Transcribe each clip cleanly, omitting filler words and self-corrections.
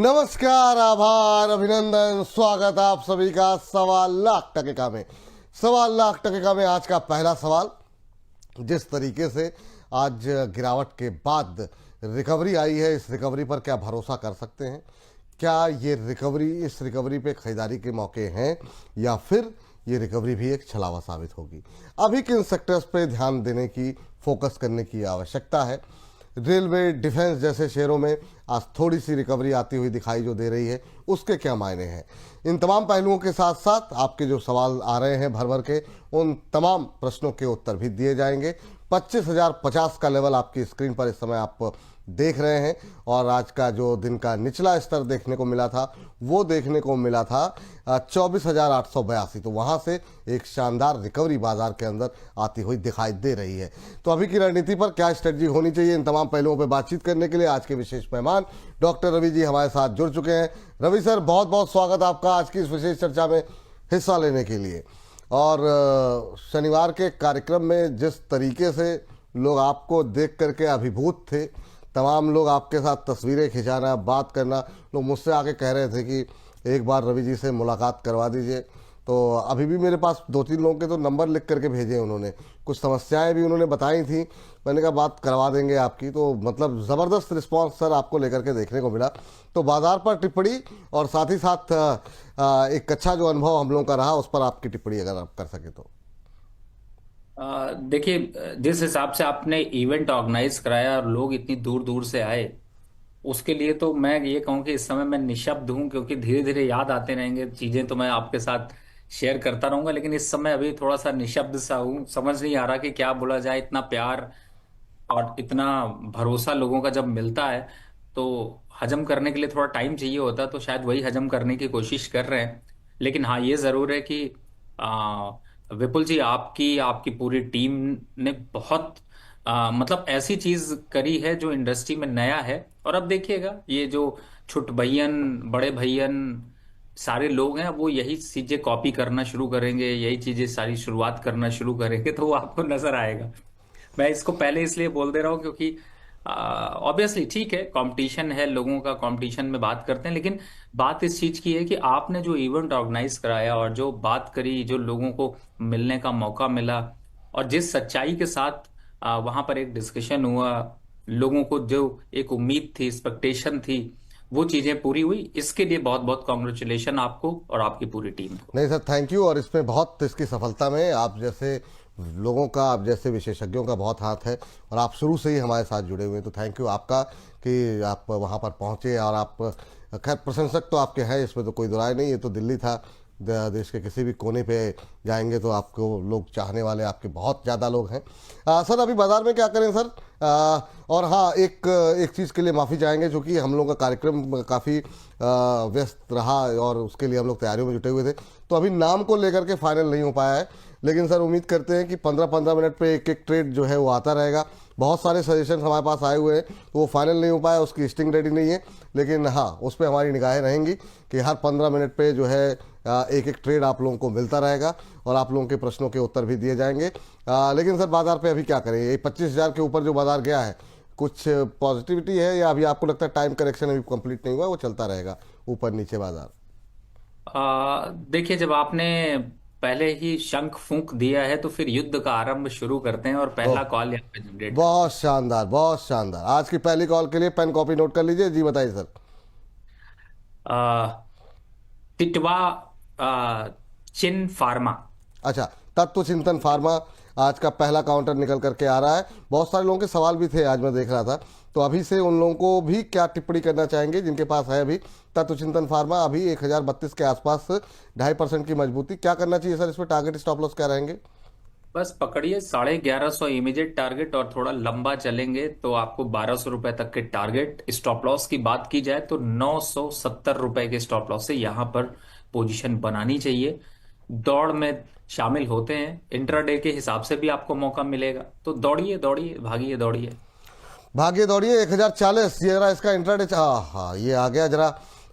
नमस्कार, आभार, अभिनंदन, स्वागत आप सभी का सवा लाख टके में। सवा लाख टके में आज का पहला सवाल, जिस तरीके से आज गिरावट के बाद रिकवरी आई है, इस रिकवरी पर क्या भरोसा कर सकते हैं? क्या ये रिकवरी, इस रिकवरी पे खरीदारी के मौके हैं या फिर ये रिकवरी भी एक छलावा साबित होगी? अभी किन सेक्टर्स पे ध्यान देने की, फोकस करने की आवश्यकता है? रेलवे, डिफेंस जैसे शेयरों में आज थोड़ी सी रिकवरी आती हुई दिखाई जो दे रही है, उसके क्या मायने हैं? इन तमाम पहलुओं के साथ साथ आपके जो सवाल आ रहे हैं भर भर के, उन तमाम प्रश्नों के उत्तर भी दिए जाएंगे। 25,050 का लेवल आपकी स्क्रीन पर इस समय आप देख रहे हैं और आज का जो दिन का निचला स्तर देखने को मिला था वो देखने को मिला था 24,882। तो वहां से एक शानदार रिकवरी बाजार के अंदर आती हुई दिखाई दे रही है। तो अभी की रणनीति पर क्या स्ट्रेटजी होनी चाहिए, इन तमाम पहलुओं पर बातचीत करने के लिए आज के विशेष मेहमान डॉक्टर रवि जी हमारे साथ जुड़ चुके हैं। रवि सर, बहुत बहुत स्वागत आपका आज की इस विशेष चर्चा में हिस्सा लेने के लिए। और शनिवार के कार्यक्रम में जिस तरीके से लोग आपको देख करके अभिभूत थे, तमाम लोग आपके साथ तस्वीरें खिंचाना, बात करना, लोग मुझसे आके कह रहे थे कि एक बार रवि जी से मुलाकात करवा दीजिए। तो अभी भी मेरे पास 2-3 लोगों के तो नंबर लिख करके भेजे उन्होंने, कुछ समस्याएं भी उन्होंने बताई थी। मैंने कहा बात करवा देंगे आपकी। तो मतलब ज़बरदस्त रिस्पांस सर आपको लेकर के देखने को मिला। तो बाजार पर टिप्पणी और साथ ही साथ एक अच्छा जो अनुभव हम लोगों का रहा, उस पर आपकी टिप्पणी अगर आप कर सके तो। देखिए, जिस हिसाब से आपने इवेंट ऑर्गेनाइज कराया और लोग इतनी दूर दूर से आए, उसके लिए तो मैं ये कहूँ कि इस समय मैं निशब्द हूँ, क्योंकि धीरे धीरे याद आते रहेंगे चीजें तो मैं आपके साथ शेयर करता रहूंगा। लेकिन इस समय अभी थोड़ा सा निशब्द सा हूँ, समझ नहीं आ रहा कि क्या बोला जाए। इतना प्यार और इतना भरोसा लोगों का जब मिलता है तो हजम करने के लिए थोड़ा टाइम चाहिए होता है, तो शायद वही हजम करने की कोशिश कर रहे हैं। लेकिन हाँ, ये जरूर है कि आ, विपुल जी, आपकी आपकी पूरी टीम ने बहुत मतलब ऐसी चीज करी है जो इंडस्ट्री में नया है। और अब देखिएगा, ये जो छोट भैयन, बड़े भैयन सारे लोग हैं, वो यही चीजें कॉपी करना शुरू करेंगे, यही चीजें सारी शुरुआत करना शुरू करेंगे, तो वो आपको नजर आएगा। मैं इसको पहले इसलिए बोल दे रहा हूँ क्योंकि ऑब्वियसली ठीक है, कंपटीशन है, लोगों का कंपटीशन में बात करते हैं। लेकिन बात इस चीज की है कि आपने जो इवेंट ऑर्गेनाइज कराया और जो बात करी, जो लोगों को मिलने का मौका मिला, और जिस सच्चाई के साथ वहां पर एक डिस्कशन हुआ, लोगों को जो एक उम्मीद थी, एक्सपेक्टेशन थी, वो चीजें पूरी हुई। इसके लिए बहुत बहुत कॉन्ग्रेचुलेशन आपको और आपकी पूरी टीम को। नहीं सर, थैंक यू। और इसमें बहुत, इसकी सफलता में आप जैसे लोगों का, आप जैसे विशेषज्ञों का बहुत हाथ है और आप शुरू से ही हमारे साथ जुड़े हुए हैं। तो थैंक यू आपका कि आप वहाँ पर पहुँचे। और आप, खैर प्रशंसक तो आपके हैं, इसमें तो कोई दुराय नहीं। ये तो दिल्ली था, देश के किसी भी कोने पे जाएंगे तो आपको लोग चाहने वाले आपके बहुत ज़्यादा लोग हैं। सर, अभी बाज़ार में क्या करें सर? और हाँ, एक चीज़ के लिए माफ़ी चाहेंगे, क्योंकि हम लोगों का कार्यक्रम काफ़ी व्यस्त रहा और उसके लिए हम लोग तैयारियों में जुटे हुए थे, तो अभी नाम को लेकर के फाइनल नहीं हो पाया है। लेकिन सर उम्मीद करते हैं कि 15-15 मिनट पे एक एक ट्रेड जो है वो आता रहेगा। बहुत सारे सजेशन हमारे पास आए हुए हैं, तो वो फाइनल नहीं हो पाया, उसकी लिस्टिंग रेडी नहीं है। लेकिन हाँ, उस पर हमारी निगाहें रहेंगी कि हर 15 मिनट पे जो है एक एक ट्रेड आप लोगों को मिलता रहेगा और आप लोगों के प्रश्नों के उत्तर भी दिए जाएंगे। लेकिन सर, बाजार पे अभी क्या करें? ये 25,000 के ऊपर जो बाजार गया है, कुछ पॉजिटिविटी है या अभी आपको लगता है टाइम करेक्शन अभी कंप्लीट नहीं हुआ, वो चलता रहेगा ऊपर नीचे बाजार? देखिए, जब आपने पहले ही शंख फूंक दिया है तो फिर युद्ध का आरंभ शुरू करते हैं, और ओह, पहला कॉल यहाँ पे जनरेट करते बहुत शानदार, बहुत शानदार। आज की पहली कॉल के लिए पेन कॉपी नोट कर लीजिए जी, बताइए सर। हैं। टिटवा चिन फार्मा। अच्छा, तत्व चिंतन फार्मा आज का पहला काउंटर निकल करके आ रहा है। बहुत सारे लोगों के सवाल भी थे, आज मैं देख रहा था। तो अभी से उन लोगों को भी क्या टिप्पणी करना चाहेंगे जिनके पास है अभी तत्व चिंतन फार्मा? अभी 1032 के आसपास 2.5% की मजबूती, क्या करना चाहिए सर इसमें? टारगेट स्टॉप लॉस क्या रहेंगे? बस पकड़िए 1150 इमीडिएट टारगेट, और थोड़ा लंबा चलेंगे तो आपको 1200 रुपए तक के टारगेट। स्टॉप लॉस की बात की जाए तो 970 रुपए के स्टॉप लॉस से यहाँ पर पोजीशन बनानी चाहिए। दौड़ में शामिल होते हैं, इंट्राडे के हिसाब से भी आपको मौका मिलेगा, तो दौड़िए दौड़िए, भागिए दौड़िए। भाग्य दौड़िए। 1040, ये जरा इसका इंट्राडे, हाँ हाँ, ये आ गया। जरा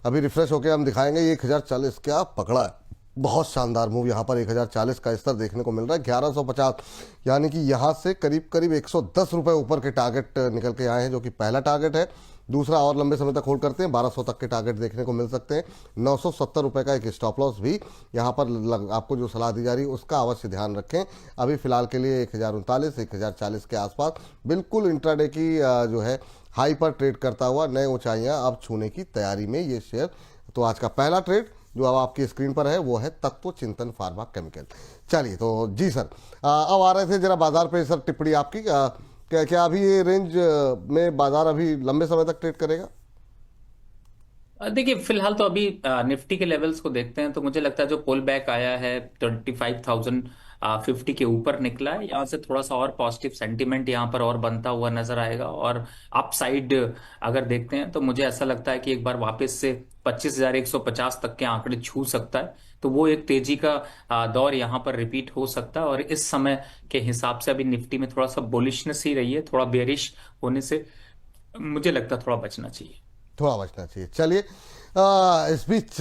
अभी रिफ्रेश होकर हम दिखाएंगे। ये 1040 क्या पकड़ा है, बहुत शानदार मूव। यहाँ पर 1040 का स्तर देखने को मिल रहा है। 1150, यानी कि यहाँ से करीब करीब 110 रुपये ऊपर के टारगेट निकल के आए हैं, जो कि पहला टारगेट है। दूसरा और लंबे समय तक होल्ड करते हैं 1200 तक के टारगेट देखने को मिल सकते हैं। 970 रुपये का एक स्टॉप लॉस भी यहाँ पर आपको जो सलाह दी जा रही है उसका अवश्य ध्यान रखें। अभी फिलहाल के लिए 1039 1040 के आसपास बिल्कुल इंट्राडे की जो है हाई पर ट्रेड करता हुआ नए ऊंचाइयां अब छूने की तैयारी में ये शेयर। तो आज का पहला ट्रेड जो अब आपकी स्क्रीन पर है वो है तत्व चिंतन फार्मा केमिकल। चलिए तो जी सर, अब आ रहे थे जरा बाजार पे सर टिप्पणी आपकी। क्या क्या अभी ये रेंज में बाजार अभी लंबे समय तक ट्रेड करेगा? देखिए फिलहाल तो अभी निफ्टी के लेवल्स को देखते हैं तो मुझे लगता है जो पुल बैक आया है 25,050 के ऊपर निकला है, यहाँ से थोड़ा सा और पॉजिटिव सेंटीमेंट यहाँ पर और बनता हुआ नजर आएगा। और अप साइड अगर देखते हैं तो मुझे ऐसा लगता है कि एक बार वापस से 25,150 तक के आंकड़े छू सकता है। तो वो एक तेजी का दौर यहाँ पर रिपीट हो सकता है। और इस समय के हिसाब से अभी निफ्टी में थोड़ा सा बुलिशनेस ही रही है, थोड़ा बेरिश होने से मुझे लगता है थोड़ा बचना चाहिए। थोड़ा बचना चाहिए। चलिए इस बीच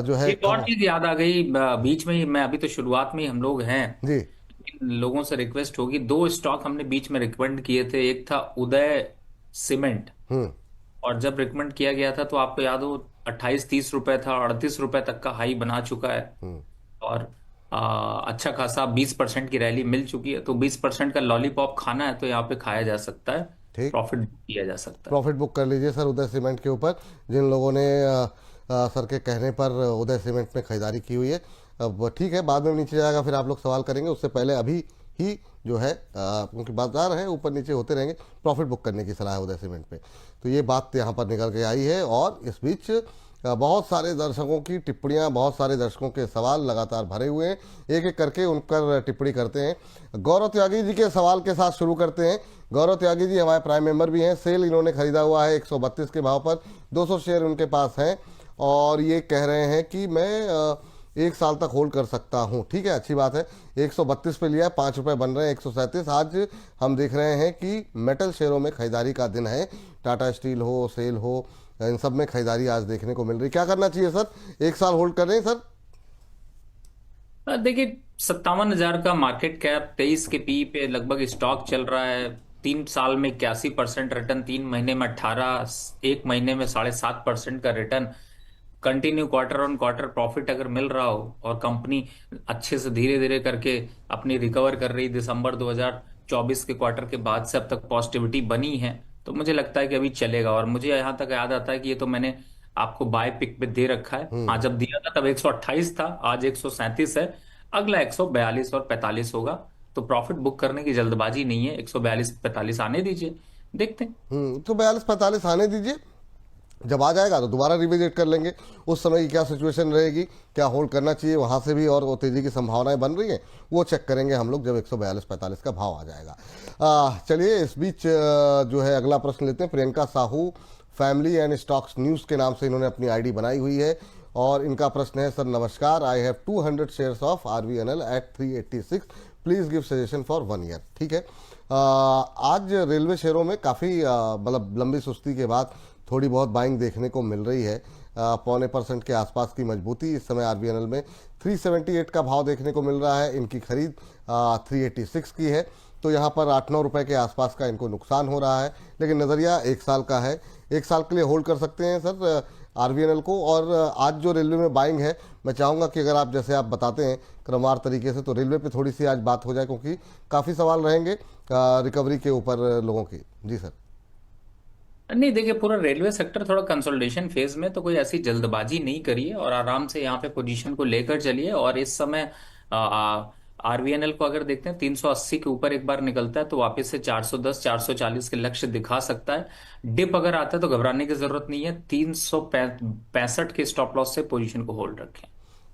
जो है एक और चीज याद आ गई बीच में ही, मैं अभी तो शुरुआत में ही हम लोग हैं, जी। इन लोगों से रिक्वेस्ट होगी, दो स्टॉक हमने बीच में रिकमेंड किए थे। एक था उदय सीमेंट, हम्म। और जब रिकमेंड किया गया था तो आपको याद हो 28-30 रुपए था, 38 रुपए तक का हाई बना चुका है। हम्म। और अच्छा खासा 20% की रैली मिल चुकी है। तो 20% का लॉलीपॉप खाना है तो यहाँ पे खाया जा सकता है, ठीक। प्रॉफिट किया जा सकता है। प्रॉफिट बुक कर लीजिए सर उदय सीमेंट के ऊपर। जिन लोगों ने सर के कहने पर उदय सीमेंट में खरीदारी की हुई है, अब ठीक है बाद में नीचे जाएगा फिर आप लोग सवाल करेंगे, उससे पहले अभी ही जो है क्योंकि बाजार है ऊपर नीचे होते रहेंगे, प्रॉफिट बुक करने की सलाह है उदय सीमेंट पे। तो ये बात यहाँ पर निकल के आई है। और इस बीच बहुत सारे दर्शकों की टिप्पणियां, बहुत सारे दर्शकों के सवाल लगातार भरे हुए हैं, एक एक करके उन पर टिप्पणी करते हैं। गौरव त्यागी जी के सवाल के साथ शुरू करते हैं। गौरव त्यागी जी हमारे प्राइम मेंबर भी हैं। सेल इन्होंने खरीदा हुआ है 132 के भाव पर, 200 शेयर उनके पास हैं और ये कह रहे हैं कि मैं एक साल तक होल्ड कर सकता हूं। ठीक है, अच्छी बात है। 132 पे लिया है, 5 रुपये बन रहे हैं 137। आज हम देख रहे हैं कि मेटल शेयरों में खरीदारी का दिन है, टाटा स्टील हो, सेल हो, इन सब में खरीदारी आज देखने को मिल रही। क्या करना चाहिए सर, एक साल होल्ड कर रहे हैं सर? देखिए 57,000 का मार्केट कैप, 23 के पी पे लगभग स्टॉक चल रहा है। 3 साल में 81% रिटर्न, 3 महीने में 18, एक महीने में 7.5% का return, continue quarter on quarter profit अगर मिल रहा हो और कंपनी अच्छे से धीरे धीरे करके अपनी रिकवर कर रही, दिसंबर 2024 के क्वार्टर के बाद से अब तक पॉजिटिविटी बनी है, तो मुझे लगता है कि अभी चलेगा। और मुझे यहाँ तक याद आता है कि ये तो मैंने आपको बाय पिक पे दे रखा है। हाँ, जब दिया था तब 128 था, आज 137 है, अगला 142 और 45 होगा। तो प्रॉफिट बुक करने की जल्दबाजी नहीं है, 142-45 आने दीजिए, देखते हैं। तो 42-45 आने दीजिए, जब आ जाएगा तो दोबारा रिविजिट कर लेंगे। उस समय की क्या सिचुएशन रहेगी, क्या होल्ड करना चाहिए, वहाँ से भी और वो तेजी की संभावनाएं बन रही हैं, वो चेक करेंगे हम लोग जब 142-45 का भाव आ जाएगा। चलिए इस बीच जो है अगला प्रश्न लेते हैं। Priyanka Sahu family and stocks news के नाम से इन्होंने अपनी आईडी बनाई हुई है और इनका प्रश्न है, सर नमस्कार, I have 200 shares of RVNL at 386, please give suggestion for 1 year. ठीक है, आज रेलवे शेयरों में काफ़ी मतलब लंबी सुस्ती के बाद थोड़ी बहुत बाइंग देखने को मिल रही है। 0.25% के आसपास की मजबूती इस समय RVNL में 378 का भाव देखने को मिल रहा है। इनकी खरीद 386 की है, तो यहाँ पर 8-9 रुपये के आसपास का इनको नुकसान हो रहा है। लेकिन नज़रिया 1 साल का है, 1 साल के लिए होल्ड कर सकते हैं सर RVNL को। और आज जो रेलवे में बाइंग है, मैं चाहूँगा कि अगर आप जैसे आप बताते हैं क्रमवार तरीके से, तो रेलवे पे थोड़ी सी आज बात हो जाए क्योंकि काफ़ी सवाल रहेंगे रिकवरी के ऊपर लोगों की। जी सर। नहीं देखिए, पूरा रेलवे सेक्टर थोड़ा कंसोलिडेशन फेज में, तो कोई ऐसी जल्दबाजी नहीं करिए और आराम से यहाँ पे पोजीशन को लेकर चलिए। और इस समय RVNL को अगर देखते हैं 380 के ऊपर एक बार निकलता है तो वापस से 410-440 के लक्ष्य दिखा सकता है। डिप अगर आता है तो घबराने की जरूरत नहीं है, 365 के स्टॉप लॉस से पोजीशन को होल्ड रखें।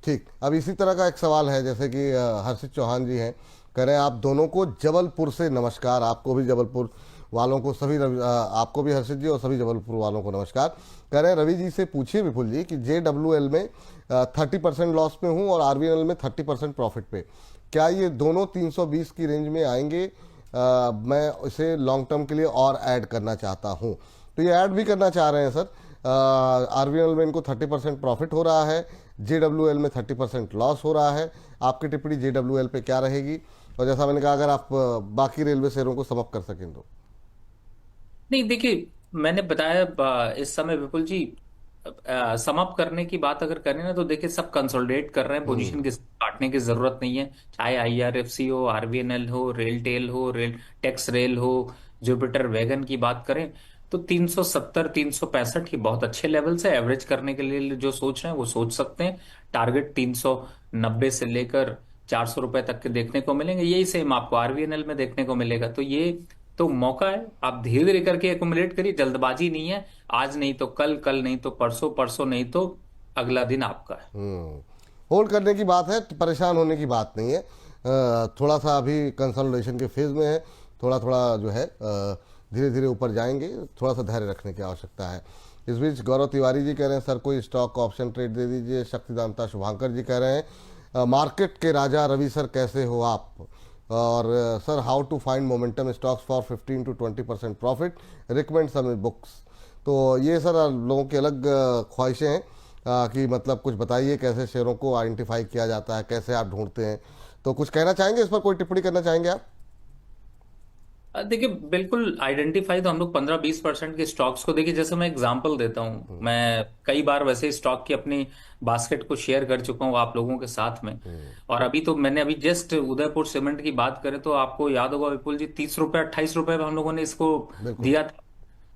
ठीक, अब इसी तरह का एक सवाल है, जैसे कि हर्षित चौहान जी हैं, कह रहे हैं आप दोनों को जबलपुर से नमस्कार। आपको भी जबलपुर वालों को सभी आपको भी हर्षित जी और सभी जबलपुर वालों को नमस्कार। कह रहे हैं रवि जी से पूछिए विपुल जी कि JWL में 30% लॉस में हूँ और RVNL में 30% प्रॉफिट पे, क्या ये दोनों 320 की रेंज में आएंगे? मैं इसे लॉन्ग टर्म के लिए और ऐड करना चाहता हूँ। तो ये ऐड भी करना चाह रहे हैं सर। RVNL में इनको 30% प्रॉफिट हो रहा है, JWL में 30% लॉस हो रहा है। आपकी टिप्पणी JWL पे क्या रहेगी? और जैसा मैंने कहा, अगर आप बाकी रेलवे शेयरों को समअप कर सकें तो। नहीं देखिए, मैंने बताया इस समय विपुल जी, समाप्त करने की बात अगर करें ना, तो देखिए सब कंसोलिडेट कर रहे हैं, पोजीशन हम्म। की काटने की जरूरत नहीं है। चाहे आईआरएफसी हो, आरवीएनएल हो, रेल टेल हो, रेल टेक्स रेल हो, जुपिटर वैगन की बात करें, तो 370 365 ही बहुत अच्छे लेवल से एवरेज करने के लिए जो सोच रहे हैं वो सोच सकते हैं। टारगेट 390 से लेकर 400 रुपए तक के देखने को मिलेंगे। यही सेम आपको आरवीएनएल में देखने को मिलेगा। तो ये तो मौका है, आप धीरे धीरे करके एकुमुलेट करिए, जल्दबाजी नहीं है। आज नहीं तो कल, कल नहीं तो परसों, परसों नहीं तो अगला दिन आपका है। होल्ड करने की बात है, तो परेशान होने की बात नहीं है। थोड़ा सा अभी कंसोलिडेशन के फेज में है, थोड़ा थोड़ा जो है धीरे धीरे ऊपर जाएंगे, थोड़ा सा धैर्य रखने की आवश्यकता है। इस बीच गौरव तिवारी जी कह रहे हैं सर कोई स्टॉक ऑप्शन ट्रेड दे दीजिए। शक्तिदानता शुभांकर जी कह रहे हैं मार्केट के राजा रवि सर कैसे हो आप, और sir how to find momentum stocks for 15 to 20% profit, recommend some books. तो ये सर लोगों की अलग ख्वाहिशें हैं कि मतलब कुछ बताइए कैसे शेयरों को आइडेंटिफाई किया जाता है, कैसे आप ढूंढते हैं। तो कुछ कहना चाहेंगे इस पर, कोई टिप्पणी करना चाहेंगे आप? देखिए बिल्कुल आइडेंटिफाई तो हम लोग 15-20% के स्टॉक्स को देखिए, जैसे मैं एग्जांपल देता हूं, मैं कई बार वैसे स्टॉक की अपनी बास्केट को शेयर कर चुका हूं आप लोगों के साथ में। और अभी तो मैंने अभी जस्ट उदयपुर सीमेंट की बात करें तो आपको याद होगा विपुल जी, 30 रुपए 28 रुपए में हम लोगों ने इसको बिल्कुल। दिया था।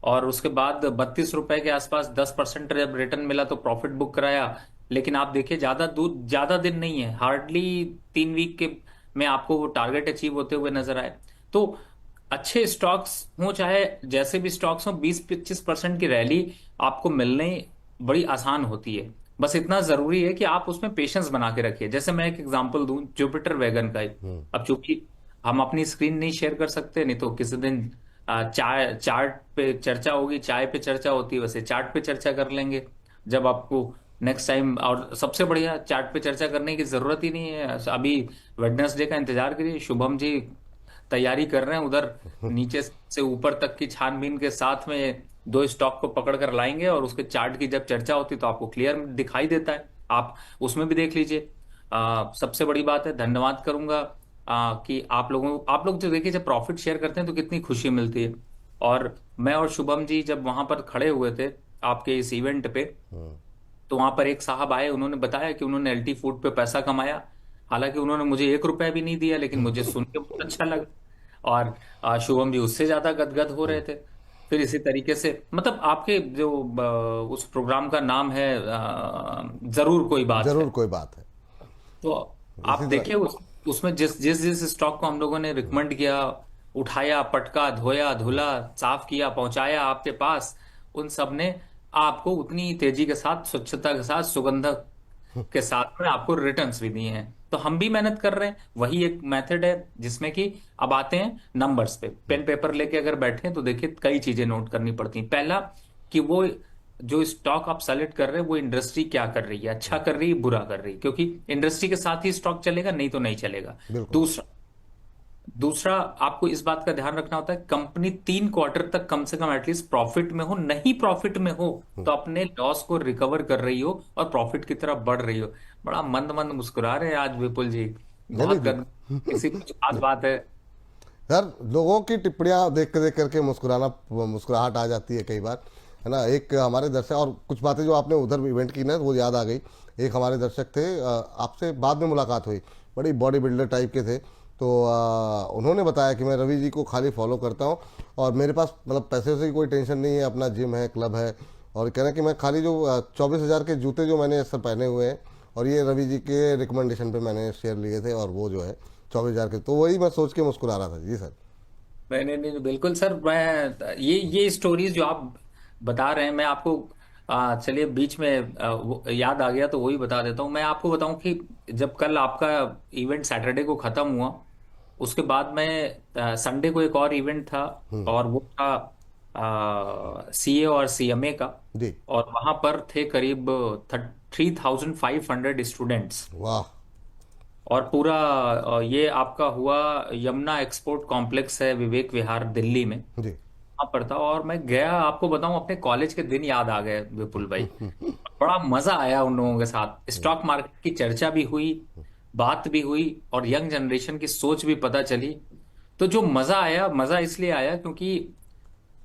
और उसके बाद 32 रुपए के आसपास 10% जब रिटर्न मिला तो प्रॉफिट बुक कराया। लेकिन आप देखिए ज्यादा दिन नहीं है, हार्डली 3 वीक के में आपको वो टारगेट अचीव होते हुए नजर आए। तो अच्छे स्टॉक्स हो चाहे जैसे भी स्टॉक्स हो, 20-25% की रैली आपको मिलने बड़ी आसान होती है। बस इतना जरूरी है कि आप उसमें पेशेंस बना के रखिए। जैसे मैं एक एग्जांपल दूं जुपिटर वैगन का ही। अब चूंकि हम अपनी स्क्रीन नहीं शेयर कर सकते, नहीं तो किसी दिन चाय चार्ट पे चर्चा होगी, चाय पे चर्चा होती है, वैसे चार्ट पे चर्चा कर लेंगे जब आपको नेक्स्ट टाइम। और सबसे बढ़िया, चार्ट पे चर्चा करने की जरूरत ही नहीं है, अभी वेडनेसडे का इंतजार करिए। शुभम जी तैयारी कर रहे हैं उधर, नीचे से ऊपर तक की छानबीन के साथ में दो स्टॉक को पकड़ कर लाएंगे, और उसके चार्ट की जब चर्चा होती तो आपको क्लियर दिखाई देता है, आप उसमें भी देख लीजिए। सबसे बड़ी बात है, धन्यवाद करूंगा कि आप लोग जो देखिए, जब प्रॉफिट शेयर करते हैं तो कितनी खुशी मिलती है। और मैं और शुभम जी जब वहां पर खड़े हुए थे आपके इस इवेंट पे, तो वहां पर एक साहब आए, उन्होंने बताया कि उन्होंने एलटी फूड पे पैसा कमाया। हालांकि उन्होंने मुझे 1 रुपया भी नहीं दिया, लेकिन मुझे सुन के बहुत अच्छा लगा। और शुभम जी उससे ज्यादा गदगद हो रहे थे। फिर इसी तरीके से मतलब आपके जो उस प्रोग्राम का नाम है, जरूर कोई बात जरूर है। कोई बात है। तो आप इसी तरह। देखिए उसमें जिस जिस जिस स्टॉक को हम लोगों ने रिकमेंड किया, उठाया, पटका, धोया, धुला, साफ किया, पहुंचाया आपके पास, उन सब ने आपको उतनी तेजी के साथ, स्वच्छता के साथ, सुगंध के साथ में आपको रिटर्न्स भी दिए हैं। तो हम भी मेहनत कर रहे हैं, वही एक मेथड है जिसमें कि अब आते हैं नंबर्स पे। पेन पेपर लेके अगर बैठे हैं तो देखिए कई चीजें नोट करनी पड़ती हैं। पहला कि वो जो स्टॉक आप सेलेक्ट कर रहे हैं वो इंडस्ट्री क्या कर रही है, अच्छा कर रही है, बुरा कर रही है, क्योंकि इंडस्ट्री के साथ ही स्टॉक चलेगा, नहीं तो नहीं चलेगा। बिल्कुल। दूसरा दूसरा आपको इस बात का ध्यान रखना होता है, कंपनी 3 क्वार्टर तक कम से कम एटलीस्ट प्रॉफिट में हो, नहीं प्रॉफिट में हो तो अपने लॉस को रिकवर कर रही हो और प्रॉफिट की तरफ बढ़ रही हो। बड़ा मंद मंद मुस्कुरा रहे हैं आज विपुल जी, नहीं नहीं बहुत गर्म, किसी कुछ खास बात है? सर, लोगों की टिप्पणियां देख करके मुस्कुराहट आ जाती है कई बार, है ना। एक हमारे दर्शक, और कुछ बातें जो आपने उधर इवेंट की ना वो याद आ गई। एक हमारे दर्शक थे, आपसे बाद में मुलाकात हुई, बड़ी बॉडी बिल्डर टाइप के थे। तो उन्होंने बताया कि मैं रवि जी को खाली फॉलो करता हूँ और मेरे पास मतलब पैसे से कोई टेंशन नहीं है, अपना जिम है, क्लब है। और कह रहे हैं कि मैं खाली जो 24,000 के जूते जो मैंने सब पहने हुए हैं, और ये रवि जी के रिकमेंडेशन पे मैंने शेयर लिए थे, और वो जो है 24,000 के। तो वही मैं सोच के मुस्कुरा रहा था। जी सर। नहीं नहीं नहीं, बिल्कुल सर। मैं ये स्टोरीज जो आप बता रहे हैं, मैं आपको चलिए बीच में याद आ गया तो वही बता देता हूँ। मैं आपको बताऊं कि जब कल आपका इवेंट सैटरडे को खत्म हुआ, उसके बाद में संडे को एक और इवेंट था, और वो था सीए और सीएमए का। जी। और वहां पर थे करीब 3,500 स्टूडेंट्स। वाह। और पूरा ये आपका हुआ यमुना एक्सपोर्ट कॉम्प्लेक्स है, विवेक विहार, दिल्ली में, जी। वहां पर था। और मैं गया, आपको बताऊं अपने कॉलेज के दिन याद आ गए विपुल भाई। बड़ा मजा आया उन लोगों के साथ, स्टॉक मार्केट की चर्चा भी हुई, बात भी हुई, और यंग जनरेशन की सोच भी पता चली। तो जो मजा आया, मजा इसलिए आया क्योंकि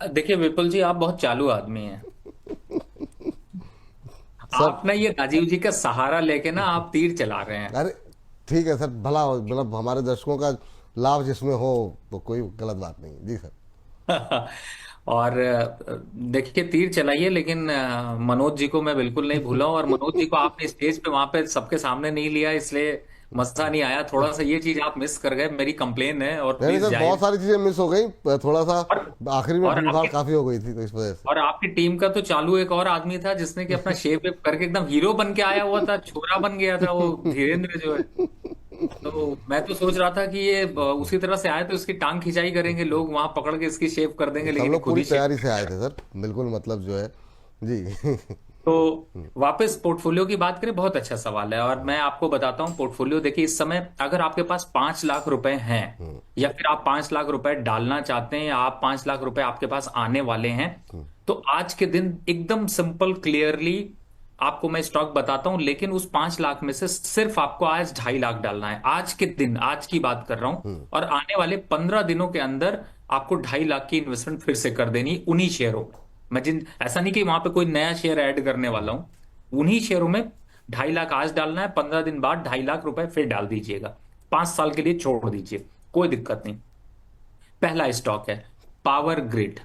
देखिए विपुल जी, आप बहुत चालू आदमी हैं। सर आप ना ये राजीव जी का सहारा लेके ना आप तीर चला रहे हैं। अरे ठीक है सर, भला मतलब हमारे दर्शकों का लाभ जिसमें हो तो कोई गलत बात नहीं जी सर। और देखिए तीर चलाइए, लेकिन मनोज जी को मैं बिल्कुल नहीं भूला हूं, और मनोज जी को आपने स्टेज पे वहां पे सबके सामने नहीं लिया, इसलिए मजा नहीं आया। थोड़ा सा ये चीज आप मिस कर गए, मेरी कंप्लेन है, और नहीं नहीं प्लीज सर, बहुत जाहिर। सारी चीजें मिस हो गई, थोड़ा सा और आखिरी में और भीड़ भाड़ आपके काफी हो गई थी तो इस वजह से। और आपकी टीम का तो चालू एक और आदमी था जिसने कि अपना शेप वेप करके एकदम हीरो बन के आया हुआ था, छोरा बन गया था वो धीरेन्द्र जो है। तो मैं तो सोच रहा था कि ये उसी तरह से आए तो इसकी टांग खिंचाई करेंगे लोग, वहां पकड़ के इसकी शेप कर देंगे, सब लेकिन ये लोग खुद पूरी ही शेप। तैयारी से आए थे सर, बिल्कुल मतलब जो है जी। तो वापस पोर्टफोलियो की बात करें, बहुत अच्छा सवाल है, और मैं आपको बताता हूँ पोर्टफोलियो। देखिए इस समय अगर आपके पास 5 लाख रुपए हैं, या फिर आप 5 लाख रुपए डालना चाहते हैं, या आप 5 लाख रुपए आपके पास आने वाले हैं, तो आज के दिन एकदम सिंपल क्लियरली आपको मैं स्टॉक बताता हूं। लेकिन उस 5 लाख में से सिर्फ आपको आज 2.5 लाख डालना है, आज के दिन, आज की बात कर रहा हूं। और आने वाले 15 दिनों के अंदर आपको 2.5 लाख की इन्वेस्टमेंट फिर से कर देनी उन्हीं शेयरों में। मैं जिन ऐसा नहीं कि वहां पे कोई नया शेयर ऐड करने वाला हूं, उन्हीं शेयरों में 2.5 लाख आज डालना है, 15 दिन बाद 2.5 लाख रुपए फिर डाल दीजिएगा, 5 साल के लिए छोड़ दीजिए, कोई दिक्कत नहीं। पहला स्टॉक है पावर ग्रिड।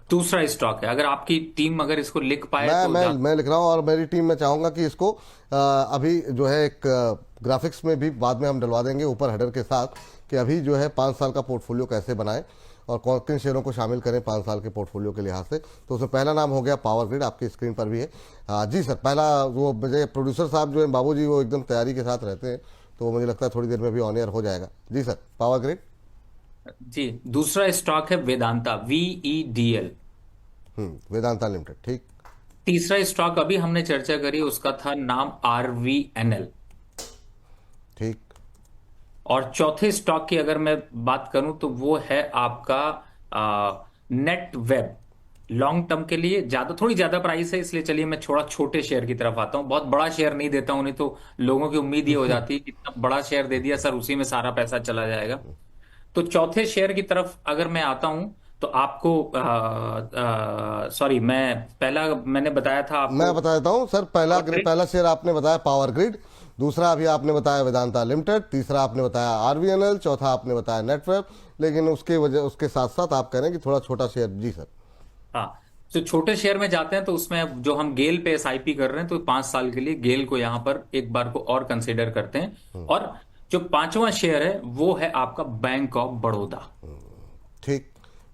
दूसरा स्टॉक है, अगर आपकी टीम अगर इसको लिख पाए मैं तो मैं ज्यादा। मैं लिख रहा हूँ, और मेरी टीम में चाहूंगा कि इसको अभी जो है एक ग्राफिक्स में भी बाद में हम डलवा देंगे ऊपर हेडर के साथ, कि अभी जो है 5 साल का पोर्टफोलियो कैसे बनाएं और कौन किन शेयरों को शामिल करें 5 साल के पोर्टफोलियो के लिहाज से। तो उसमें पहला नाम हो गया पावर ग्रिड, आपकी स्क्रीन पर भी है। जी सर, पहला वो मुझे प्रोड्यूसर साहब जो है बाबू जी, वो एकदम तैयारी के साथ रहते हैं, तो मुझे लगता है थोड़ी देर में भी ऑन एयर हो जाएगा। जी सर, पावर ग्रिड। जी, दूसरा स्टॉक है वेदांता, VEDL। वेदांता लिमिटेड, ठीक। तीसरा स्टॉक अभी हमने चर्चा करी, उसका था नाम RVNL। ठीक। और चौथे स्टॉक की अगर मैं बात करूं तो वो है आपका नेट वेब। लॉन्ग टर्म के लिए थोड़ी ज्यादा प्राइस है, इसलिए चलिए मैं थोड़ा छोटे शेयर की तरफ आता हूं, बहुत बड़ा शेयर नहीं देता हूं, नहीं तो लोगों की उम्मीद ये हो जाती है कि इतना बड़ा शेयर दे दिया सर, उसी में सारा पैसा चला जाएगा। तो चौथे शेयर की तरफ अगर मैं आता हूं तो आपको सॉरी, मैं पहला मैंने बताया था मैं आपको। बता देता हूँ सर, पहला शेयर आपने बताया पावर ग्रिड, दूसरा अभी आपने बताया वेदांता लिमिटेड, तीसरा आपने बताया आरवीएनएल, चौथा आपने बताया नेटवर्क। लेकिन उसके साथ साथ आप कह रहे हैं कि थोड़ा छोटा शेयर। जी सर। हाँ, तो छोटे शेयर में जाते हैं तो उसमें जो हम गेल पे SIP कर रहे हैं, तो 5 साल के लिए गेल को यहां पर एक बार को और कंसिडर करते हैं। और जो पांचवा शेयर है वो है आपका बैंक ऑफ बड़ौदा। ठीक,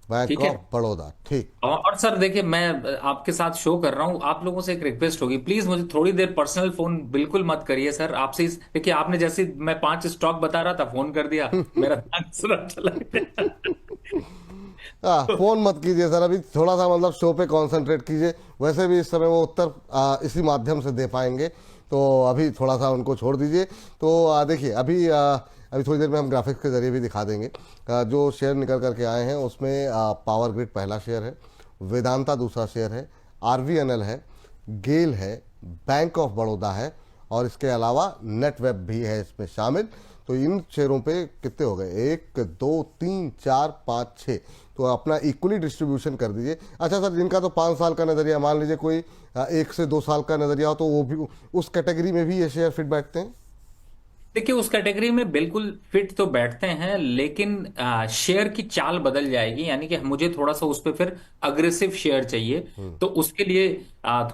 बैंक ठीक है। ऑफ बड़ौदा, ठीक। और सर देखिए, मैं आपके साथ शो कर रहा हूं, आप लोगों से एक रिक्वेस्ट होगी, प्लीज मुझे थोड़ी देर पर्सनल फोन बिल्कुल मत करिए सर। आपसे देखिए, आपने जैसे मैं 5 स्टॉक बता रहा था फोन कर दिया, मेरा ध्यान दूसरा चला गया। फोन मत कीजिए सर, अभी थोड़ा सा मतलब शो पे कंसंट्रेट कीजिए। वैसे भी इस समय वो उत्तर इसी माध्यम से दे पाएंगे, तो अभी थोड़ा सा उनको छोड़ दीजिए। तो देखिए अभी थोड़ी देर में हम ग्राफिक्स के जरिए भी दिखा देंगे। जो शेयर निकल करके आए हैं उसमें पावर ग्रिड पहला शेयर है, वेदांता दूसरा शेयर है, आरवीएनएल है, गेल है, बैंक ऑफ बड़ौदा है, और इसके अलावा नेटवेब भी है इसमें शामिल। तो इन शेयरों पे कितने हो गए, 1 2 3 4 5 6, तो अपना इक्वली डिस्ट्रीब्यूशन कर दीजिए। अच्छा सर, जिनका तो 5 साल का नज़रिया, मान लीजिए कोई 1 से 2 साल का नज़रिया हो, तो वो भी उस कैटेगरी में भी ये शेयर फिट बैठते हैं। देखिए उस कैटेगरी में बिल्कुल फिट तो बैठते हैं, लेकिन शेयर की चाल बदल जाएगी, यानी कि मुझे थोड़ा सा उस पर फिर अग्रेसिव शेयर चाहिए। तो उसके लिए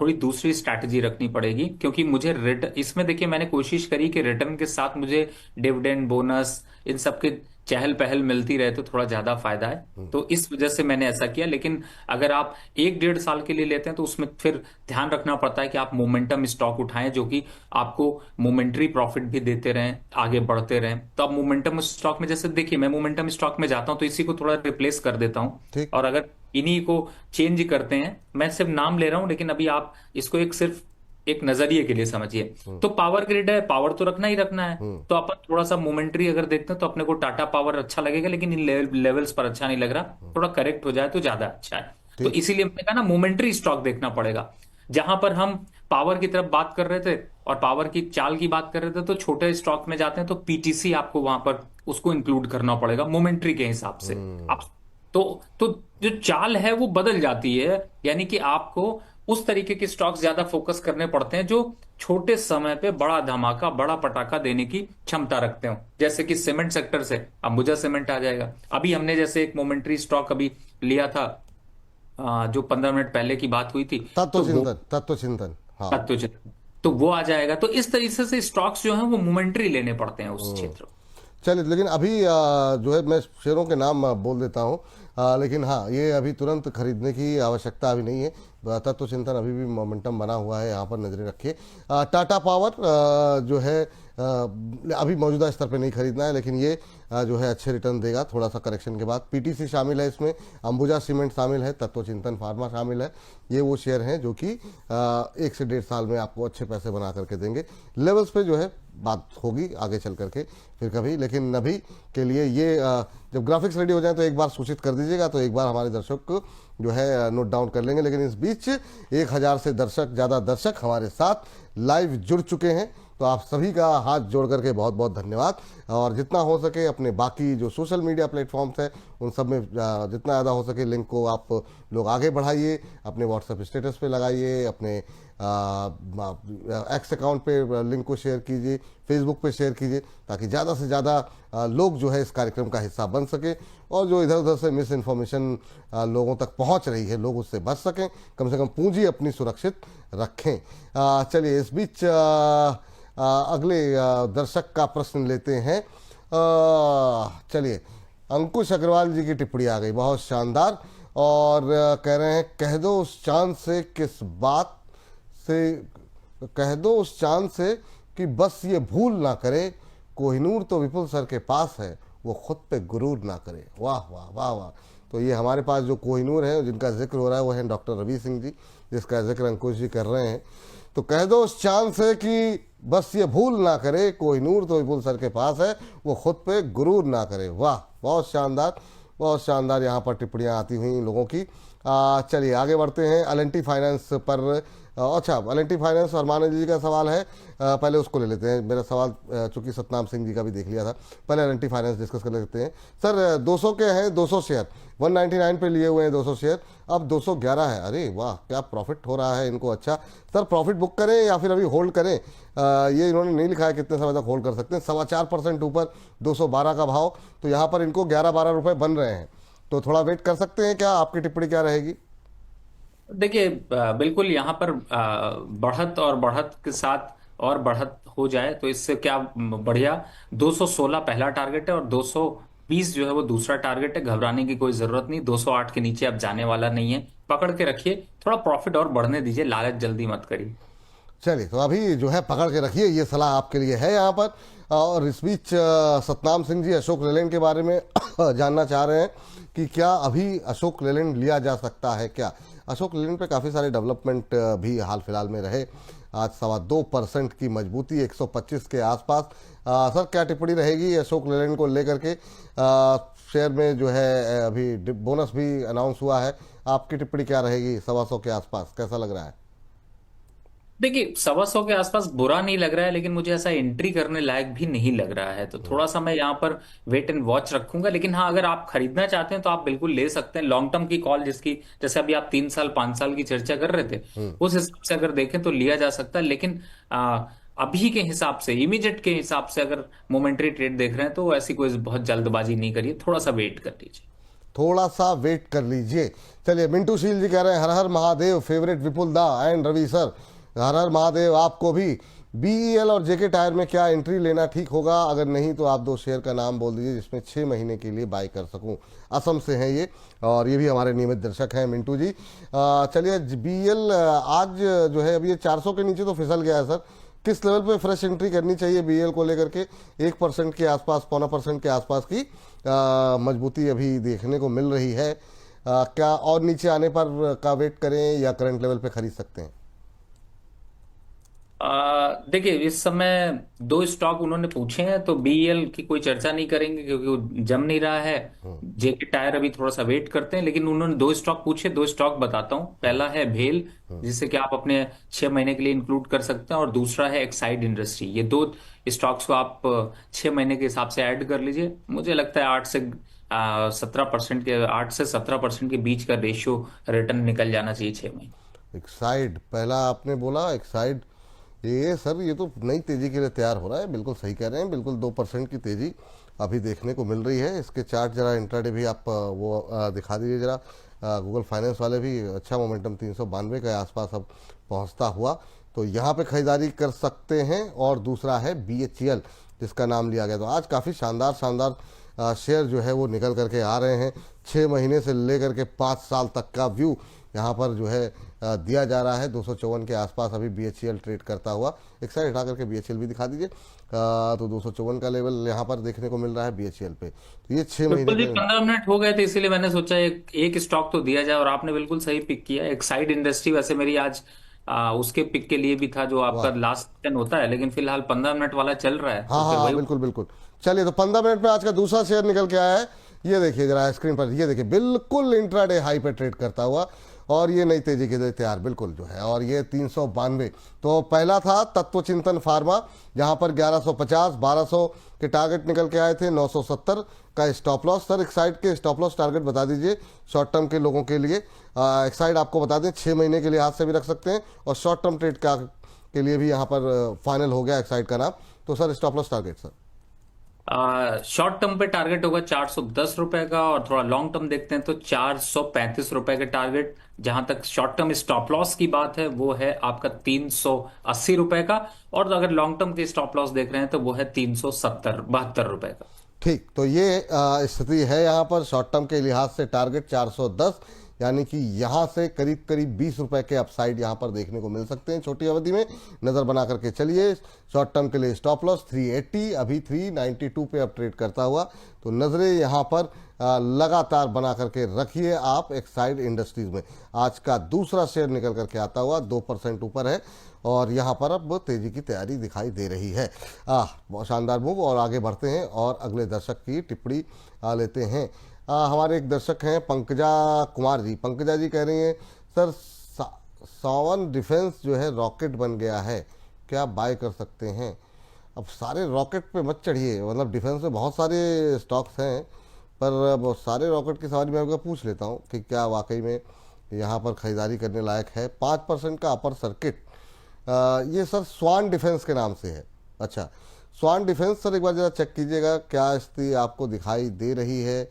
थोड़ी दूसरी स्ट्रैटेजी रखनी पड़ेगी, क्योंकि मुझे रिटर्न इसमें, देखिए मैंने कोशिश करी कि रिटर्न के साथ मुझे डिविडेंड, बोनस, इन सब के चहल पहल मिलती रहे तो थोड़ा ज्यादा फायदा है। तो इस वजह से मैंने ऐसा किया। लेकिन अगर आप 1 1.5 साल के लिए लेते हैं तो उसमें फिर ध्यान रखना पड़ता है कि आप मोमेंटम स्टॉक उठाएं, जो कि आपको मोमेंटरी प्रॉफिट भी देते रहें, आगे बढ़ते रहें। तो आप मोमेंटम स्टॉक में, जैसे देखिए मैं मोमेंटम स्टॉक में जाता हूं तो इसी को थोड़ा रिप्लेस कर देता हूं, ठीक। और अगर इन्हीं को चेंज करते हैं, मैं सिर्फ नाम ले रहा हूं, लेकिन अभी आप इसको सिर्फ एक नजरिए के लिए समझिए। तो पावर ग्रिड है, पावर तो रखना ही रखना है। तो अपन थोड़ा सा मोमेंट्री अगर देखते हैं तो अपने को टाटा पावर अच्छा लगेगा, लेकिन इन लेवल्स पर अच्छा नहीं लग रहा, थोड़ा करेक्ट हो जाए तो ज्यादा अच्छा है। तो ठीक। इसीलिए मैंने कहा ना, मोमेंट्री स्टॉक देखना पड़ेगा। जहां पर हम पावर की तरफ बात कर रहे थे और पावर की चाल की बात कर रहे थे, तो छोटे स्टॉक में जाते हैं तो PTC आपको वहां पर उसको इंक्लूड करना पड़ेगा मोमेंट्री के हिसाब से। आप तो जो चाल है वो बदल जाती है, यानी कि आपको उस तरीके के स्टॉक्स ज्यादा फोकस करने पड़ते हैं जो छोटे समय पे बड़ा धमाका, बड़ा पटाखा देने की क्षमता रखते हो। जैसे कि सीमेंट सेक्टर से अंबुजा सीमेंट आ जाएगा। अभी हमने जैसे एक मोमेंट्री स्टॉक अभी लिया था, जो 15 मिनट पहले की बात हुई थी, तो वो तत्व चिंतन, हाँ। तो तो वो आ जाएगा। तो इस तरीके से स्टॉक्स जो हैं वो मोमेंट्री लेने पड़ते हैं उस हम्म। क्षेत्र। चलिए, लेकिन अभी जो है मैं शेयरों के नाम बोल देता हूँ, लेकिन हाँ, ये अभी तुरंत खरीदने की आवश्यकता अभी नहीं है। तत्व चिंतन अभी भी मोमेंटम बना हुआ है, यहाँ पर नजरें रखिए। टाटा पावर जो है अभी मौजूदा स्तर पे नहीं खरीदना है, लेकिन ये जो है अच्छे रिटर्न देगा थोड़ा सा करेक्शन के बाद। पीटीसी शामिल है इसमें, अंबुजा सीमेंट शामिल है, तत्व चिंतन फार्मा शामिल है। ये वो शेयर हैं जो कि 1 से 1.5 साल में आपको अच्छे पैसे बना करके देंगे। लेवल्स पे जो है बात होगी आगे चल करके फिर कभी, लेकिन अभी के लिए ये जब ग्राफिक्स रेडी हो जाए तो एक बार सूचित कर दीजिएगा, तो एक बार हमारे दर्शक जो है नोट डाउन कर लेंगे। लेकिन इस बीच 1000 से ज़्यादा दर्शक हमारे साथ लाइव जुड़ चुके हैं, तो आप सभी का हाथ जोड़ करके बहुत बहुत धन्यवाद। और जितना हो सके अपने बाकी जो सोशल मीडिया प्लेटफॉर्म्स हैं उन सब में जितना ज़्यादा हो सके लिंक को आप लोग आगे बढ़ाइए, अपने व्हाट्सएप स्टेटस पे लगाइए, अपने एक्स अकाउंट पे लिंक को शेयर कीजिए, फेसबुक पे शेयर कीजिए, ताकि ज़्यादा से ज़्यादा लोग जो है इस कार्यक्रम का हिस्सा बन सके, और जो इधर उधर से मिस इन्फॉर्मेशन लोगों तक पहुंच रही है लोग उससे बच सकें, कम से कम पूंजी अपनी सुरक्षित रखें। चलिए, इस बीच अगले दर्शक का प्रश्न लेते हैं। चलिए, अंकुश अग्रवाल जी की टिप्पणी आ गई, बहुत शानदार, और कह रहे हैं कह दो उस चांद से किस बात से, कह दो उस चांद से कि बस ये भूल ना करे, कोहिनूर तो विपुल सर के पास है, वो खुद पे गुरूर ना करे। वाह वाह वाह वाह। तो ये हमारे पास जो कोहिनूर है जिनका जिक्र हो रहा है वो है डॉक्टर रवि सिंह जी, जिसका जिक्र अंकुश जी कर रहे हैं। तो कह दो उस चांद से कि बस ये भूल ना करे, कोहिनूर तो विपुल सर के पास है, वो खुद पे गुरूर ना करे। वाह, बहुत शानदार, बहुत शानदार यहाँ पर टिप्पणियाँ आती हुई लोगों की। चलिए आगे बढ़ते हैं। एल&टी फाइनेंस पर अच्छा, एल&टी फाइनेंस और मानव जी का सवाल है, पहले उसको ले लेते हैं। मेरा सवाल चूंकि सतनाम सिंह जी का भी देख लिया था, पहले एल&टी फाइनेंस डिस्कस कर लेते हैं। सर 200 के हैं 200 शेयर, 199 पे लिए हुए हैं 200 शेयर, अब 211 है। अरे वाह, क्या प्रॉफिट हो रहा है इनको। अच्छा सर, प्रॉफिट बुक करें या फिर अभी होल्ड करें? ये इन्होंने नहीं लिखा है कितने समय तक होल्ड कर सकते हैं। 4.25% ऊपर 212 का भाव, तो यहाँ पर इनको 11-12 रुपये बन रहे हैं, तो थोड़ा वेट कर सकते हैं क्या? आपकी टिप्पणी क्या रहेगी? देखिए, बिल्कुल यहाँ पर बढ़त और बढ़त के साथ और बढ़त हो जाए तो इससे क्या बढ़िया। 216 पहला टारगेट है और 220 जो है वो दूसरा टारगेट है। घबराने की कोई जरूरत नहीं, 208 के नीचे अब जाने वाला नहीं है। पकड़ के रखिए, थोड़ा प्रॉफिट और बढ़ने दीजिए, लालच जल्दी मत करिए। चलिए, तो अभी जो है पकड़ के रखिए, ये सलाह आपके लिए है यहाँ पर। और इस बीच सतनाम सिंह जी अशोक लेलैंड के बारे में जानना चाह रहे हैं कि क्या अभी अशोक लेलैंड लिया जा सकता है क्या? अशोक लेलैंड पे काफ़ी सारे डेवलपमेंट भी हाल फिलहाल में रहे। आज 2.25% की मजबूती 125 के आसपास। सर, क्या टिप्पणी रहेगी अशोक लेलैंड को लेकर के? शेयर में जो है अभी बोनस भी अनाउंस हुआ है, आपकी टिप्पणी क्या रहेगी? 125 के आसपास कैसा लग रहा है? देखिए, 125 के आसपास बुरा नहीं लग रहा है, लेकिन मुझे ऐसा एंट्री करने लायक भी नहीं लग रहा है। तो थोड़ा सा मैं यहाँ पर वेट एंड वॉच रखूंगा। लेकिन हाँ, अगर आप खरीदना चाहते हैं तो आप बिल्कुल ले सकते हैं। लॉन्ग टर्म की कॉल, जिसकी जैसे अभी आप 3 साल 5 साल की चर्चा कर रहे थे, उस हिसाब से अगर देखें तो लिया जा सकता है। लेकिन अभी के हिसाब से, इमीडिएट के हिसाब से अगर मोमेंट्री ट्रेड देख रहे हैं तो ऐसी कोई बहुत जल्दबाजी नहीं करिए, थोड़ा सा वेट कर लीजिए। थोड़ा सा वेट कर लीजिए। चलिए, मिंटू शील जी कह रहे हैं हर हर महादेव, फेवरेट विपुल दा एंड रवि सर। हर हर महादेव आपको भी। बीईएल और जेके टायर में क्या एंट्री लेना ठीक होगा? अगर नहीं तो आप 2 शेयर का नाम बोल दीजिए जिसमें 6 महीने के लिए बाय कर सकूं। असम से हैं ये, और ये भी हमारे नियमित दर्शक हैं मिंटू जी। चलिए, बीईएल आज जो है अभी ये 400 के नीचे तो फिसल गया है सर। किस लेवल पे फ्रेश एंट्री करनी चाहिए बीईएल को लेकर के? 1% के आसपास, 0.25% के आसपास की मजबूती अभी देखने को मिल रही है। क्या और नीचे आने पर का वेट करें या करंट लेवल पे खरीद सकते हैं? देखिए इस समय दो स्टॉक उन्होंने पूछे हैं, तो बीईएल की कोई चर्चा नहीं करेंगे क्योंकि वो जम नहीं रहा है। जेके टायर अभी थोड़ा सा वेट करते हैं, लेकिन उन्होंने दो स्टॉक पूछे, दो स्टॉक बताता हूँ। पहला है भेल, जिसे कि आप अपने 6 महीने के लिए इंक्लूड कर सकते हैं, और दूसरा है एक्साइड इंडस्ट्री। ये दो स्टॉक्स को आप 6 महीने के हिसाब से ऐड कर लीजिए। मुझे लगता है 8 से 17% के 8 से 17% के बीच का रेशियो रिटर्न निकल जाना चाहिए 6 महीने। एक्साइड पहला आपने बोला, एक्साइड ये सर ये तो नई तेजी के लिए तैयार हो रहा है, बिल्कुल सही कह रहे हैं, बिल्कुल 2% की तेजी अभी देखने को मिल रही है। इसके चार्ट जरा इंट्राडे भी आप दिखा दीजिए जरा। गूगल फाइनेंस वाले भी अच्छा मोमेंटम 392 के आसपास अब पहुंचता हुआ, तो यहाँ पे खरीदारी कर सकते हैं। और दूसरा है बीएचईएल जिसका नाम लिया गया, तो आज काफ़ी शानदार शानदार शेयर जो है वो निकल करके आ रहे हैं। 6 महीने से लेकर के 5 साल तक का व्यू यहाँ पर जो है दिया जा रहा है। 254 के आसपास अभी बीएचईएल ट्रेड करता हुआ। एक साइड हटा करके बीएचईएल भी दिखा दीजिए। तो 254 का लेवल यहाँ पर देखने को मिल रहा है बीएचईएल पे। तो ये 6 महीने बिल्कुल जी, के 15 मिनट हो गए थे, इसीलिए मैंने सोचा एक स्टॉक तो दिया जाए, और आपने बिल्कुल सही पिक किया। एक्साइड इंडस्ट्री वैसे मेरी आज उसके पिक के लिए भी था जो आपका वाह। लास्ट सेशन होता है, लेकिन फिलहाल 15 मिनट वाला चल रहा है, हाँ तो हाँ फिर हाँ, वही। बिल्कुल बिल्कुल। चलिए, तो 15 मिनट में आज का दूसरा शेयर निकल के आया है। ये देखिए जरा स्क्रीन पर, ये देखिए बिल्कुल इंट्राडे हाई पे ट्रेड करता हुआ, और ये नई तेजी के लिए तैयार बिल्कुल जो है, और ये 392। तो पहला था तत्वचिंतन फार्मा, जहां पर 1150 1200 के टारगेट निकल के आए थे। 970 का स्टॉप लॉस। सर एक्साइड के स्टॉप लॉस टारगेट बता दीजिए शॉर्ट टर्म के लोगों के लिए। एक्साइड आपको बता दें 6 महीने के लिए हाथ से भी रख सकते हैं, और शॉर्ट टर्म ट्रेड के लिए भी यहाँ पर फाइनल हो गया एक्साइड का नाम। तो sir stop loss target sir. Short term पे टारगेट होगा 410 रुपए का, और थोड़ा लॉन्ग टर्म देखते हैं तो 435 रुपए का टारगेट। जहां तक शॉर्ट टर्म स्टॉप लॉस की बात है, वो है आपका 380 रुपए का, और अगर लॉन्ग टर्म के स्टॉप लॉस देख रहे हैं तो वो है 372 रुपए का। ठीक, तो ये स्थिति है यहाँ पर। शॉर्ट टर्म के लिहाज से टारगेट 410, यानी कि यहाँ से करीब करीब 20 रुपए के अपसाइड यहाँ पर देखने को मिल सकते हैं छोटी अवधि में। नज़र बना करके चलिए। शॉर्ट टर्म के लिए स्टॉप लॉस 380, अभी 392 पे अब ट्रेड करता हुआ। तो नज़रें यहाँ पर लगातार बना करके रखिए आप एक्साइड इंडस्ट्रीज में। आज का दूसरा शेयर निकल करके आता हुआ 2% ऊपर है, और यहाँ पर अब तेजी की तैयारी दिखाई दे रही है। बहुत शानदार मूव। और आगे बढ़ते हैं और अगले दर्शक की टिप्पणी लेते हैं। हमारे एक दर्शक हैं पंकजा कुमार जी। पंकजा जी कह रही हैं, सर सावन डिफेंस जो है रॉकेट बन गया है, क्या बाय कर सकते हैं? अब सारे रॉकेट पे मत चढ़िए, मतलब डिफेंस में बहुत सारे स्टॉक्स हैं, पर अब सारे रॉकेट की सवारी मैं आपको पूछ लेता हूँ कि क्या वाकई में यहाँ पर ख़रीदारी करने लायक है। 5% का अपर सर्किट, ये सर स्वान डिफेंस के नाम से है। अच्छा, स्वान डिफेंस सर एक बार ज़रा चेक कीजिएगा क्या स्थिति आपको दिखाई दे रही है।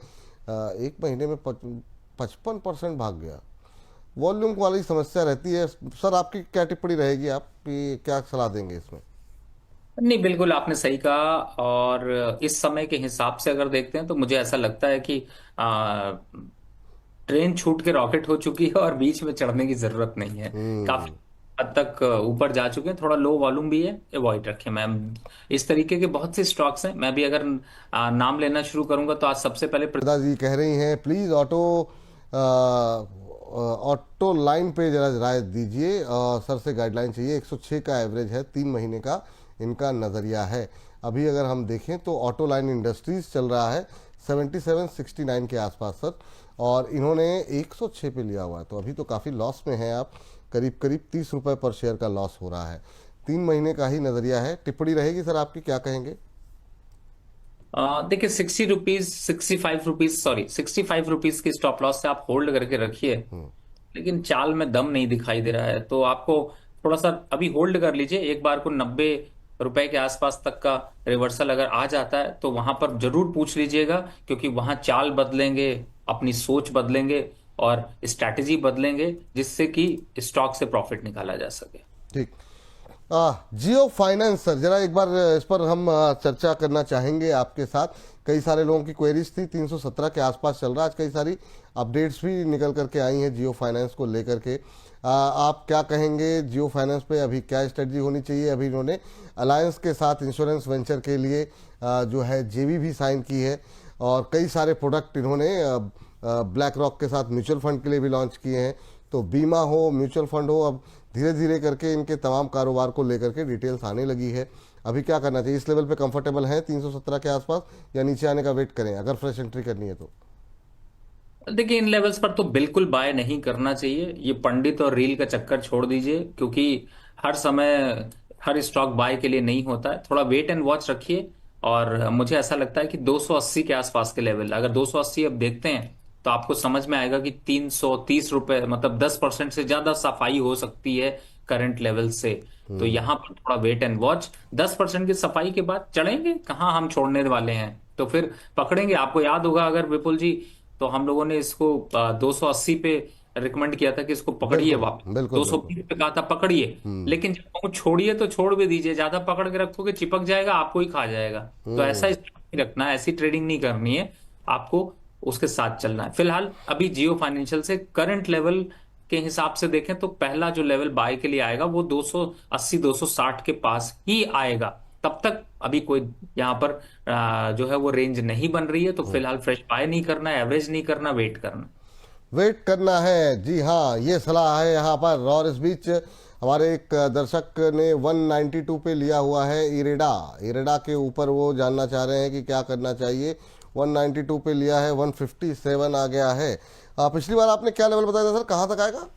एक महीने में 55% भाग गया। वॉल्यूम वाली समस्या रहती है। सर आपकी क्या टिप्पणी रहेगी, आप क्या सलाह देंगे इसमें? नहीं, बिल्कुल आपने सही कहा, और इस समय के हिसाब से अगर देखते हैं तो मुझे ऐसा लगता है कि ट्रेन छूट के रॉकेट हो चुकी है, और बीच में चढ़ने की जरूरत नहीं है। काफी हद तक ऊपर जा चुके हैं, थोड़ा लो वॉल्यूम भी है, अवॉइड रखें मैम। इस तरीके के बहुत से स्टॉक्स हैं, मैं भी अगर नाम लेना शुरू करूंगा तो आज सबसे पहले दादाजी कह रही हैं प्लीज़ ऑटो लाइन पे जरा राय दीजिए। सर से गाइडलाइन चाहिए। 106 का एवरेज है, 3 महीने का इनका नज़रिया है। अभी अगर हम देखें तो ऑटो लाइन इंडस्ट्रीज चल रहा है 7769 के आसपास सर, और इन्होंने 106 पे लिया हुआ है, तो अभी तो काफ़ी लॉस में है आप। करीब करीब 30 रुपये पर शेयर का लॉस हो रहा है। 3 महीने का ही नज़रिया है। टिप्पणी रहेगी सर आपकी, क्या कहेंगे? देखिए 65 रुपीज की स्टॉप लॉस से आप होल्ड करके रखिए, लेकिन चाल में दम नहीं दिखाई दे रहा है, तो आपको थोड़ा सा अभी होल्ड कर लीजिए। एक बार को 90 रुपए के आसपास तक का रिवर्सल अगर आ जाता है तो वहां पर जरूर पूछ लीजिएगा, क्योंकि वहां चाल बदलेंगे, अपनी सोच बदलेंगे और स्ट्रैटेजी बदलेंगे, जिससे कि स्टॉक से प्रॉफिट निकाला जा सके। ठीक। जियो फाइनेंस सर, जरा एक बार इस पर हम चर्चा करना चाहेंगे आपके साथ। कई सारे लोगों की क्वेरीज थी। 317 के आसपास चल रहा है। आज कई सारी अपडेट्स भी निकल करके आई हैं जियो फाइनेंस को लेकर के। आप क्या कहेंगे जियो फाइनेंस पे? अभी क्या स्ट्रेटजी होनी चाहिए? अभी इन्होंने अलायंस के साथ इंश्योरेंस वेंचर के लिए जो है जेवी भी साइन की है, और कई सारे प्रोडक्ट इन्होंने ब्लैक रॉक के साथ म्यूचुअल फंड के लिए भी लॉन्च किए हैं। तो बीमा हो, म्यूचुअल फंड हो, अब धीरे धीरे करके इनके तमाम कारोबार को लेकर के डिटेल्स आने लगी है। अभी क्या करना चाहिए? इस लेवल पे कंफर्टेबल है 317 के आसपास, या नीचे आने का वेट करें अगर फ्रेश एंट्री करनी है तो? देखिए, इन लेवल्स पर तो बिल्कुल बाय नहीं करना चाहिए। ये पंडित और रील का चक्कर छोड़ दीजिए, क्योंकि हर समय हर स्टॉक बाय के लिए नहीं होता है। थोड़ा वेट एंड वॉच रखिए। और मुझे ऐसा लगता है कि 280 के आसपास के लेवल, अगर 280 अब देखते हैं तो आपको समझ में आएगा कि 330 रुपए, मतलब 10% से ज्यादा सफाई हो सकती है करंट लेवल से। तो यहाँ पर थोड़ा वेट एंड वॉच। 10% की सफाई के बाद चढ़ेंगे कहाँ, हम छोड़ने वाले हैं तो फिर पकड़ेंगे। आपको याद होगा अगर विपुल जी, तो हम लोगों ने इसको 280 पे रिकमेंड किया था कि इसको पकड़िए बिल्कुल वापस। बिल्कुल दो सौ बिल्कुल। बीस पे कहा था पकड़िए, लेकिन जब कहूं छोड़िए तो छोड़ भी दीजिए। ज्यादा पकड़ के रखोगे चिपक जाएगा, आपको ही खा जाएगा। तो ऐसा नहीं रखना है, ऐसी ट्रेडिंग नहीं करनी है आपको, उसके साथ चलना है। फिलहाल अभी जियो फाइनेंशियल से करंट लेवल के हिसाब से देखें तो पहला जो लेवल बाय के लिए आएगा वो 280 260 के पास ही आएगा। तब तक अभी कोई यहाँ पर जो है वो रेंज नहीं बन रही है, तो फिलहाल फ्रेश बाय नहीं करना है, एवरेज नहीं करना, वेट करना। वेट करना है, जी हाँ, ये सलाह है यहाँ पर। और इस बीच हमारे एक दर्शक ने 192 पे लिया हुआ है इरेडा। इरेडा के ऊपर वो जानना चाह रहे हैं कि क्या करना चाहिए। 192 पे लिया है, 157 आ गया है। पिछली बार आपने क्या लेवल बताया था सर, कहाँ तक आएगा?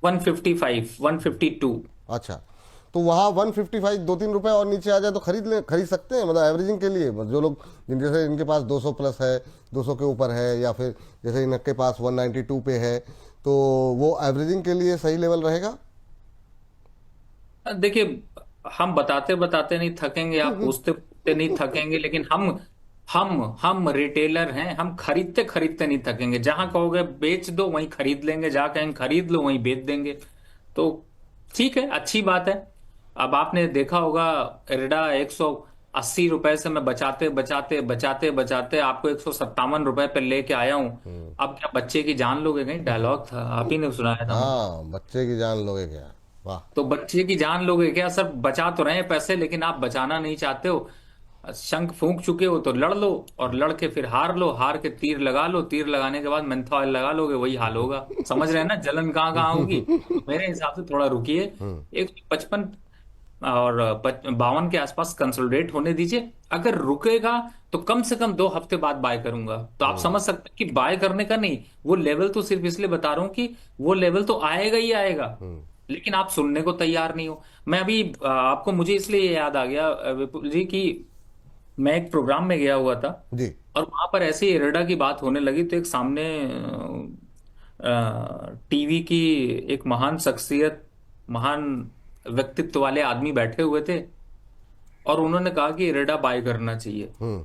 155 152। अच्छा, तो वहाँ 155, 2-3 रुपए और नीचे आ जाए तो खरीद सकते हैं, मतलब एवरेजिंग के लिए। जो लोग जैसे इनके पास 200 प्लस है, 200 के ऊपर है, या फिर जैसे इनके पास 192 पे है, तो वो एवरेजिंग के लिए सही लेवल रहेगा? देखिए, हम बताते बताते नहीं थकेंगे, आप पूछते पूछते नहीं थकेंगे, लेकिन हम रिटेलर हैं, हम खरीदते खरीदते नहीं थकेंगे। जहां कहोगे बेच दो वहीं खरीद लेंगे, जहां कहेंगे खरीद लो वहीं बेच देंगे। तो ठीक है, अच्छी बात है। अब आपने देखा होगा इरडा 180 रुपए से मैं बचाते बचाते बचाते बचाते आपको 157 रुपए पे लेके आया हूं। अब क्या बच्चे की जान लोगे? कहीं डायलॉग था, आप ही ने सुनाया था मुझे। हाँ, बच्चे की जान लोगे क्या? वाह। तो बच्चे की जान लोगे क्या सर? बचा तो रहे हैं पैसे, लेकिन आप बचाना नहीं चाहते हो। शंख फूंक चुके हो तो लड़ लो, और लड़ के फिर हार लो, हार के तीर लगा लो, तीर लगाने के बाद मेंथा ऑयल लगा लोगे, वही हाल होगा। समझ रहे हैं ना जलन कहाँ कहाँ होगी? तो मेरे हिसाब से थोड़ा रुकिए, 155 और 52 के आसपास कंसोलिडेट होने दीजिए। अगर रुकेगा तो कम से कम 2 हफ्ते बाद बाय करूंगा। तो आप समझ सकते हैं कि बाय करने का नहीं, वो लेवल तो सिर्फ इसलिए बता रहा हूं कि वो लेवल तो आएगा ही आएगा, लेकिन आप सुनने को तैयार नहीं हो। मैं अभी आपको, मुझे इसलिए याद आ गया विपुल जी की, मैं एक प्रोग्राम में गया हुआ था जी। और वहां पर ऐसे ही इरडा की बात होने लगी, तो एक सामने टीवी की एक महान शख्सियत, महान व्यक्तित्व वाले आदमी बैठे हुए थे, और उन्होंने कहा कि इरडा बाय करना चाहिए, हम्म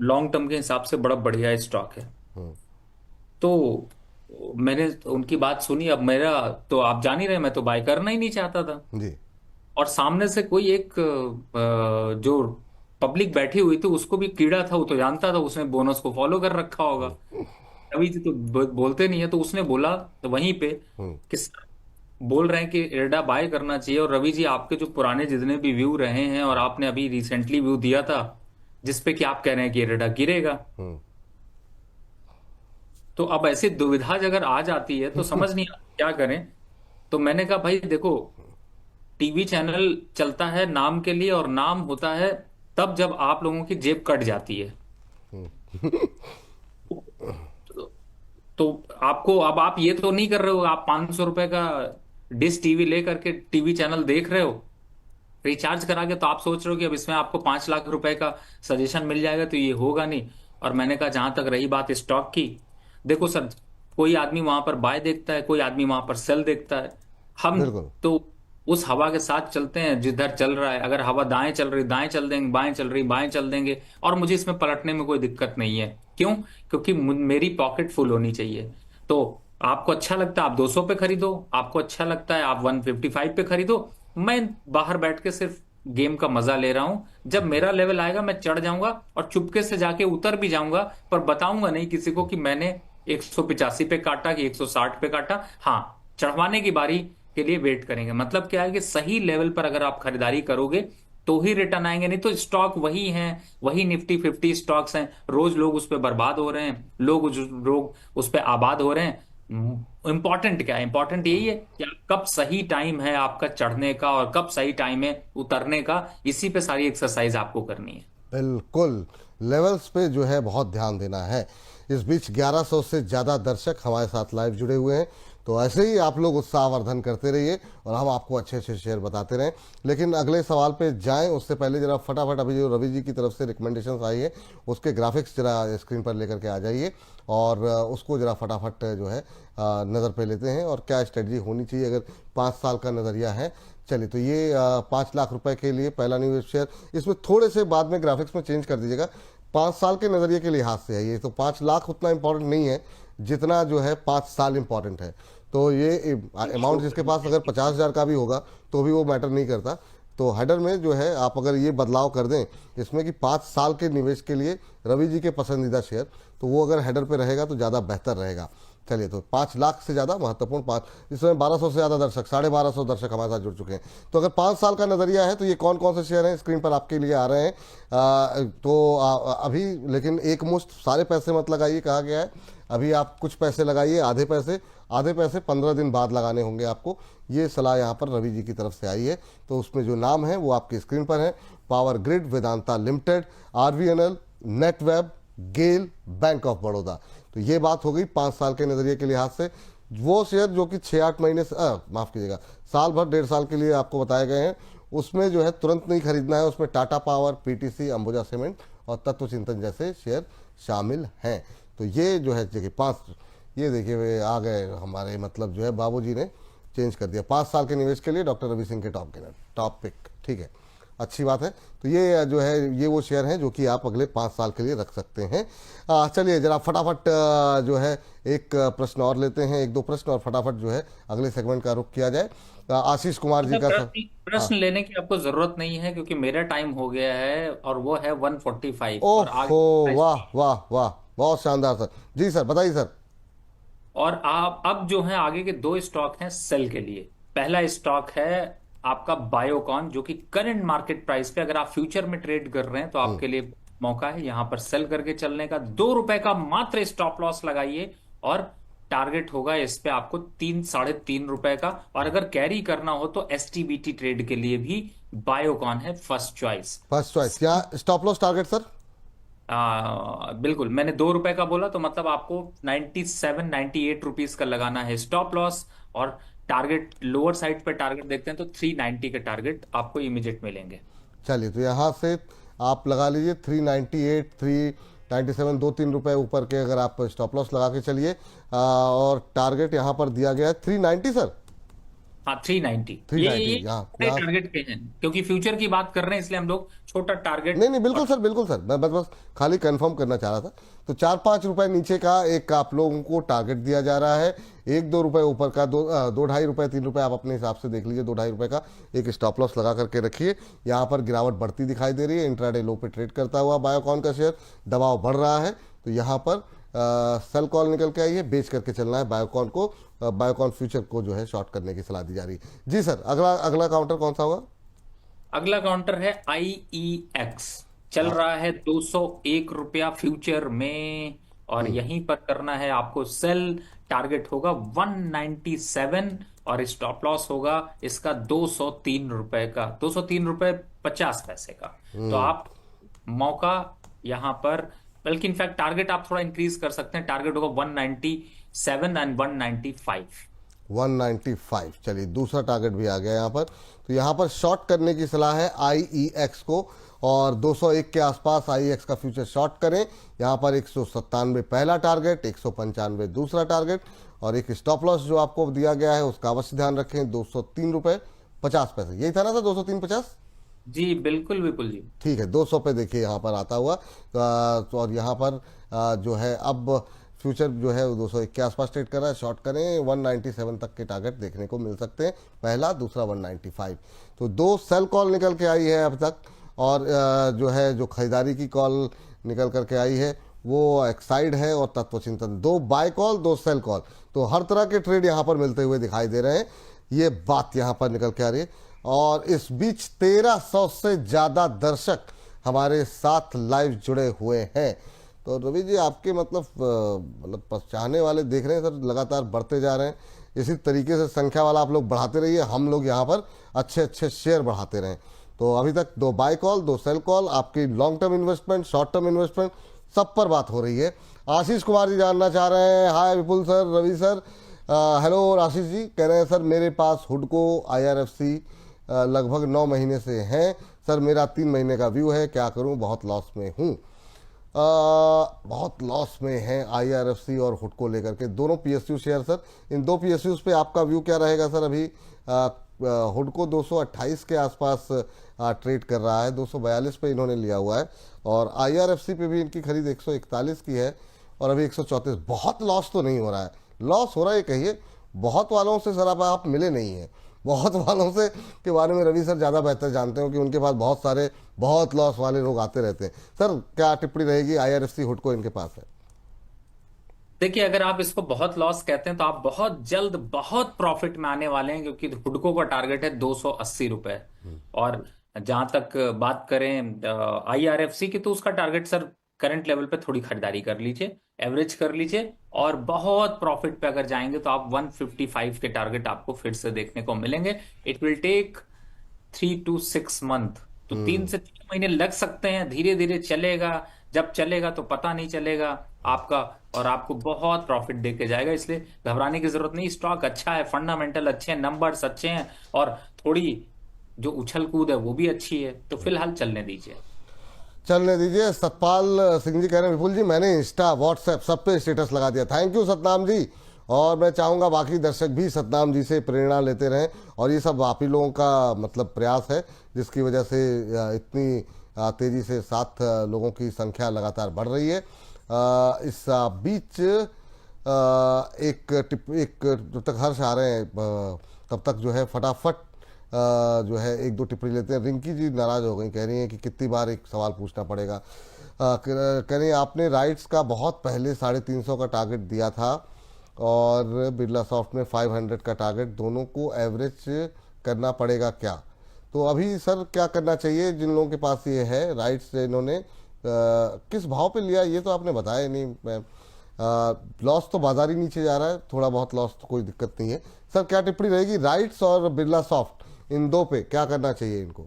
लॉन्ग टर्म के हिसाब से बड़ा बढ़िया स्टॉक है। हम्म तो मैंने उनकी बात सुनी। अब मेरा तो आप जान ही रहे, मैं तो बाय करना ही नहीं चाहता था। जी। और सामने से कोई एक जो पब्लिक बैठी हुई थी, उसको भी कीड़ा था, वो तो जानता था, उसने बोनस को फॉलो कर रखा होगा। रवि जी तो बोलते नहीं है, तो उसने बोला तो वहीं पे कि सर, बोल रहे हैं कि इरडा बाय करना चाहिए। और रवि जी, आपके जो पुराने जितने भी व्यू रहे हैं, और आपने अभी रिसेंटली व्यू दिया था जिसपे कि आप कह रहे हैं कि इरडा गिरेगा, हम्म तो अब ऐसी दुविधा अगर आ जाती है तो समझ नहीं आता क्या करें। तो मैंने कहा भाई देखो, टीवी चैनल चलता है नाम के लिए, और नाम होता है तब जब आप लोगों की जेब कट जाती है। तो आपको, अब आप ये तो नहीं कर रहे हो, आप 500 रुपए का डिश टीवी लेकर के टीवी चैनल देख रहे हो रिचार्ज करा के, तो आप सोच रहे हो कि अब इसमें आपको 5 लाख रुपए का सजेशन मिल जाएगा, तो ये होगा नहीं। और मैंने कहा जहां तक रही बात स्टॉक की, देखो सर, कोई आदमी वहां पर बाय देखता है, कोई आदमी वहां पर सेल देखता है। हम बिल्कुल। तो उस हवा के साथ चलते हैं जिधर चल रहा है। अगर हवा दाएं चल रही दाएं चल देंगे, बाएं चल रही बाएं चल देंगे, और मुझे इसमें पलटने में कोई दिक्कत नहीं है। क्यों? क्योंकि मेरी पॉकेट फुल होनी चाहिए। तो आपको अच्छा लगता है आप 200 पे खरीदो, आपको अच्छा लगता है आप 155 पे खरीदो। मैं बाहर बैठ के सिर्फ गेम का मजा ले रहा हूं। जब मेरा लेवल आएगा मैं चढ़ जाऊंगा, और चुपके से जाके उतर भी जाऊंगा, पर बताऊंगा नहीं किसी को कि मैंने 185 पे काटा कि 160 पे काटा। हाँ, चढ़वाने की बारी के लिए वेट करेंगे। मतलब क्या है कि सही लेवल पर अगर आप खरीदारी करोगे तो ही रिटर्न आएंगे, नहीं तो स्टॉक वही हैं, वही निफ्टी 50 स्टॉक्स हैं, रोज लोग उस पर बर्बाद हो रहे हैं, लोग उस पर आबाद हो रहे हैं। इम्पोर्टेंट क्या है? इम्पोर्टेंट यही है कि कब सही टाइम है आपका चढ़ने का और कब सही टाइम है उतरने का। इसी पे सारी एक्सरसाइज आपको करनी है। बिल्कुल, लेवल्स पे जो है बहुत ध्यान देना है। इस बीच 1100 से ज़्यादा दर्शक हमारे साथ लाइव जुड़े हुए हैं, तो ऐसे ही आप लोग उत्साहवर्धन करते रहिए और हम आपको अच्छे अच्छे शेयर बताते रहें। लेकिन अगले सवाल पे जाएं उससे पहले जरा फटाफट अभी जो रवि जी की तरफ से रिकमेंडेशंस आई है उसके ग्राफिक्स जरा स्क्रीन पर लेकर के आ जाइए और उसको जरा फटाफट जो है नज़र पे लेते हैं और क्या स्ट्रेटजी होनी चाहिए अगर 5 साल का नज़रिया है। चलिए, तो ये 5 लाख रुपए के लिए पहला न्यू शेयर, इसमें थोड़े से बाद में ग्राफिक्स में चेंज कर दीजिएगा। 5 साल के नज़रिए के लिहाज से है ये, तो 5 लाख उतना इंपॉर्टेंट नहीं है जितना जो है 5 साल इंपॉर्टेंट है। तो ये अमाउंट जिसके पास अगर 50,000 का भी होगा तो भी वो मैटर नहीं करता। तो हेडर में जो है आप अगर ये बदलाव कर दें इसमें कि 5 साल के निवेश के लिए रवि जी के पसंदीदा शेयर, तो वो अगर हेडर पे रहेगा तो ज़्यादा बेहतर रहेगा। चलिए, तो 5 लाख से ज़्यादा महत्वपूर्ण 5, इसमें 1200 से ज़्यादा दर्शक, 1250 दर्शक हमारे साथ जुड़ चुके हैं। तो अगर 5 साल का नज़रिया है तो ये कौन कौन से शेयर हैं स्क्रीन पर आपके लिए आ रहे हैं। अभी लेकिन एक मुश्त सारे पैसे मत लगाइए, कहा गया है। अभी आप कुछ पैसे लगाइए, आधे पैसे 15 दिन बाद लगाने होंगे आपको। ये सलाह यहाँ पर रवि जी की तरफ से आई है। तो उसमें जो नाम है वो आपकी स्क्रीन पर है: power grid, Vedanta limited, RVNL, Netweb, GAIL, bank of Baroda. तो ये बात हो गई 5 साल के नज़रिए के लिहाज से। वो शेयर जो कि 6-8 महीने से माफ़ कीजिएगा, साल भर 1.5 साल के लिए आपको बताए गए हैं, उसमें जो है तुरंत नहीं खरीदना है। उसमें Tata power, PTC, Ambuja cement और तत्व चिंतन जैसे शेयर शामिल हैं। तो ये जो है देखिए 5, ये देखिए वे आ गए हमारे, मतलब जो है बाबूजी ने चेंज कर दिया। 5 साल के निवेश के लिए डॉक्टर रवि सिंह के टॉप पिक, ठीक है, अच्छी बात है। तो ये जो है ये वो शेयर हैं जो कि आप अगले 5 साल के लिए रख सकते हैं। चलिए जरा फटाफट जो है एक प्रश्न और लेते हैं, 1-2 प्रश्न, और फटाफट जो है अगले सेगमेंट का रुख किया जाए। आशीष कुमार जी का प्रश्न लेने की आपको जरूरत नहीं है क्योंकि मेरा टाइम हो गया है और वो है 1:45 और ओहो, वाह वाह वाह, बहुत शानदार सर। जी सर, बताइए सर। और आप अब जो है आगे के दो स्टॉक हैं सेल के लिए। पहला स्टॉक है आपका बायोकॉन, जो कि करंट मार्केट प्राइस पे अगर आप फ्यूचर में ट्रेड कर रहे हैं तो आपके लिए मौका है यहां पर सेल करके चलने का। 2 रुपए का मात्र स्टॉप लॉस लगाइए और टारगेट होगा इस पे आपको 3-3.5 रुपए का। और अगर कैरी करना हो तो STBT ट्रेड के लिए भी बायोकॉन है फर्स्ट चॉइस। क्या स्टॉप लॉस टारगेट सर? बिल्कुल, मैंने 2 रुपए का बोला तो मतलब आपको 97-98 रुपीज का लगाना है स्टॉप लॉस। और टारगेट लोअर साइड पे टारगेट देखते हैं तो 390 के टारगेट आपको इमीडिएट मिलेंगे। चलिए, तो यहाँ से आप लगा लीजिए 398, 397, 2-3 रुपए ऊपर के अगर आप स्टॉप लॉस लगा के चलिए। और टारगेट यहाँ पर दिया गया है 390 सर। हाँ, 390। 390 ये यहाँ टारगेट के हैं क्योंकि फ्यूचर की बात कर रहे हैं इसलिए हम लोग छोटा टारगेट। नहीं बिल्कुल सर, बिल्कुल सर, मैं बस खाली कंफर्म करना चाह रहा था। तो 4-5 रुपए नीचे का एक आप लोगों को टारगेट दिया जा रहा है, 1-2 रुपए ऊपर का, 2-2.5 रुपए, 3 रुपए आप अपने हिसाब से देख लीजिए। 2-2.5 रुपए का एक स्टॉप लॉस लगा करके रखिए। यहाँ पर गिरावट बढ़ती दिखाई दे रही है, इंट्राडे लो पे ट्रेड करता हुआ बायोकॉन का शेयर, दबाव बढ़ रहा है। तो यहाँ पर सेल कॉल निकल के आई है, बेच करके चलना है बायोकॉन को। बायोकॉन फ्यूचर को जो है शॉर्ट करने की सलाह दी जा रही है। जी सर, अगला काउंटर कौन सा होगा? अगला काउंटर है IEX, चल रहा है 201 रुपया फ्यूचर में और यहीं पर करना है आपको सेल। टारगेट होगा 197 और स्टॉप लॉस होगा इसका 203 रुपए का, 203 रुपए 50 पैसे का। तो आप मौका यहां पर, बल्कि इनफैक्ट टारगेट आप थोड़ा इंक्रीज कर सकते हैं। टारगेट होगा 197 एंड 195। 195। चलिए, दूसरा टारगेट भी आ गया यहाँ पर। तो यहाँ पर शॉर्ट करने की सलाह है IEX को और 201 के आसपास IEX का फ्यूचर शॉर्ट करें। यहाँ पर 197 पहला टारगेट, 195 दूसरा टारगेट और एक स्टॉप लॉस जो आपको दिया गया है उसका अवश्य ध्यान रखें, 203 रुपए 50 पैसे। यही था ना सर, 203.50? जी बिल्कुल बिल्कुल जी, ठीक है, 200 पे देखिए यहाँ पर आता हुआ। तो और यहाँ पर जो है अब फ्यूचर जो है 201 के आसपास ट्रेड कर रहा है। शॉर्ट करें, 197 तक के टारगेट देखने को मिल सकते हैं, पहला, दूसरा 195। तो 2 सेल कॉल निकल के आई है अब तक और जो है जो खरीदारी की कॉल निकल करके आई है वो एक्साइड है और तत्व चिंतन। 2 बाय कॉल, 2 सेल कॉल, तो हर तरह के ट्रेड यहाँ पर मिलते हुए दिखाई दे रहे हैं। ये बात यहाँ पर निकल के आ रही है। और इस बीच 1300 से ज़्यादा दर्शक हमारे साथ लाइव जुड़े हुए हैं। तो रवि जी आपके मतलब चाहने वाले देख रहे हैं सर, लगातार बढ़ते जा रहे हैं। इसी तरीके से संख्या वाला आप लोग बढ़ाते रहिए, हम लोग यहाँ पर अच्छे अच्छे शेयर बढ़ाते रहें। तो अभी तक 2 बाय कॉल 2 सेल कॉल, आपकी long term investment, short term investment, सब पर बात हो रही है। आशीष कुमार जी जानना चाह रहे हैं, हाय विपुल sir, Ravi sir. Hello Ashish ji, कह रहे हैं सर मेरे पास हुडको IRFC लगभग 9 महीने से हैं सर, मेरा 3 महीने का व्यू है, क्या करूं, बहुत लॉस में हूं। बहुत लॉस में हैं IRFC और हुडको लेकर के, दोनों PSU शेयर सर। इन 2 PSUs पे आपका व्यू क्या रहेगा सर? अभी हुडको 228 के आसपास ट्रेड कर रहा है, 242 पे इन्होंने लिया हुआ है, और IRFC पे भी इनकी खरीद 141 की है और अभी 134। बहुत लॉस तो नहीं हो रहा है, लॉस हो रहा है कहिए, बहुत वालों से सर आप मिले नहीं हैं, बहुत वालों से के बारे में रवि सर ज़्यादा बेहतर जानते हो कि उनके पास बहुत सारे बहुत लॉस वाले लोग आते रहते हैं। सर क्या टिप्पणी रहेगी? IRFC हुडको इनके पास है। देखिए, अगर आप इसको बहुत लॉस कहते हैं तो आप बहुत जल्द बहुत प्रॉफिट में आने वाले हैं, क्योंकि हुडको का टारगेट है 280 रुपए। और जहां तक बात करें IRFC की, तो उसका टारगेट सर करंट लेवल पे थोड़ी खरीदारी कर लीजिए, एवरेज कर लीजिए, और बहुत प्रॉफिट पे अगर जाएंगे तो आप 155 के टारगेट आपको फिर से देखने को मिलेंगे। It will take 3 to 6 month, तो 3 से 4 महीने लग सकते हैं, धीरे धीरे चलेगा। जब चलेगा तो पता नहीं चलेगा आपका, और आपको बहुत प्रॉफिट देके जाएगा, इसलिए घबराने की जरूरत नहीं। स्टॉक अच्छा है, फंडामेंटल अच्छे हैं, नंबर्स अच्छे हैं, और थोड़ी जो उछल कूद है वो भी अच्छी है, तो फिलहाल चलने दीजिए। चलने दीजिए। सतपाल सिंह जी कह रहे हैं विपुल जी मैंने इंस्टा व्हाट्सएप सब पे स्टेटस लगा दिया। थैंक यू सतनाम जी, और मैं चाहूँगा बाकी दर्शक भी सतनाम जी से प्रेरणा लेते रहें, और ये सब आप ही लोगों का मतलब प्रयास है जिसकी वजह से इतनी तेज़ी से 7 लोगों की संख्या लगातार बढ़ रही है। इस बीच एक जब तक हर्ष आ रहे हैं तब तक जो है फटाफट जो है 1-2 टिप्पणी लेते हैं। रिंकी जी नाराज हो गई, कह रही हैं कि कितनी बार एक सवाल पूछना पड़ेगा। कह रही हैं आपने राइट्स का बहुत पहले 350 का टारगेट दिया था और बिरला सॉफ्ट में 500 का टारगेट, दोनों को एवरेज करना पड़ेगा क्या? तो अभी सर क्या करना चाहिए जिन लोगों के पास ये है राइट्स, इन्होंने किस भाव पे लिया ये तो आपने बताया नहीं। लॉस तो बाजार ही नीचे जा रहा है, थोड़ा बहुत लॉस तो कोई दिक्कत नहीं है। सर क्या टिप्पणी रहेगी राइट्स और बिरला सॉफ्ट, इन 2 पे क्या करना चाहिए इनको?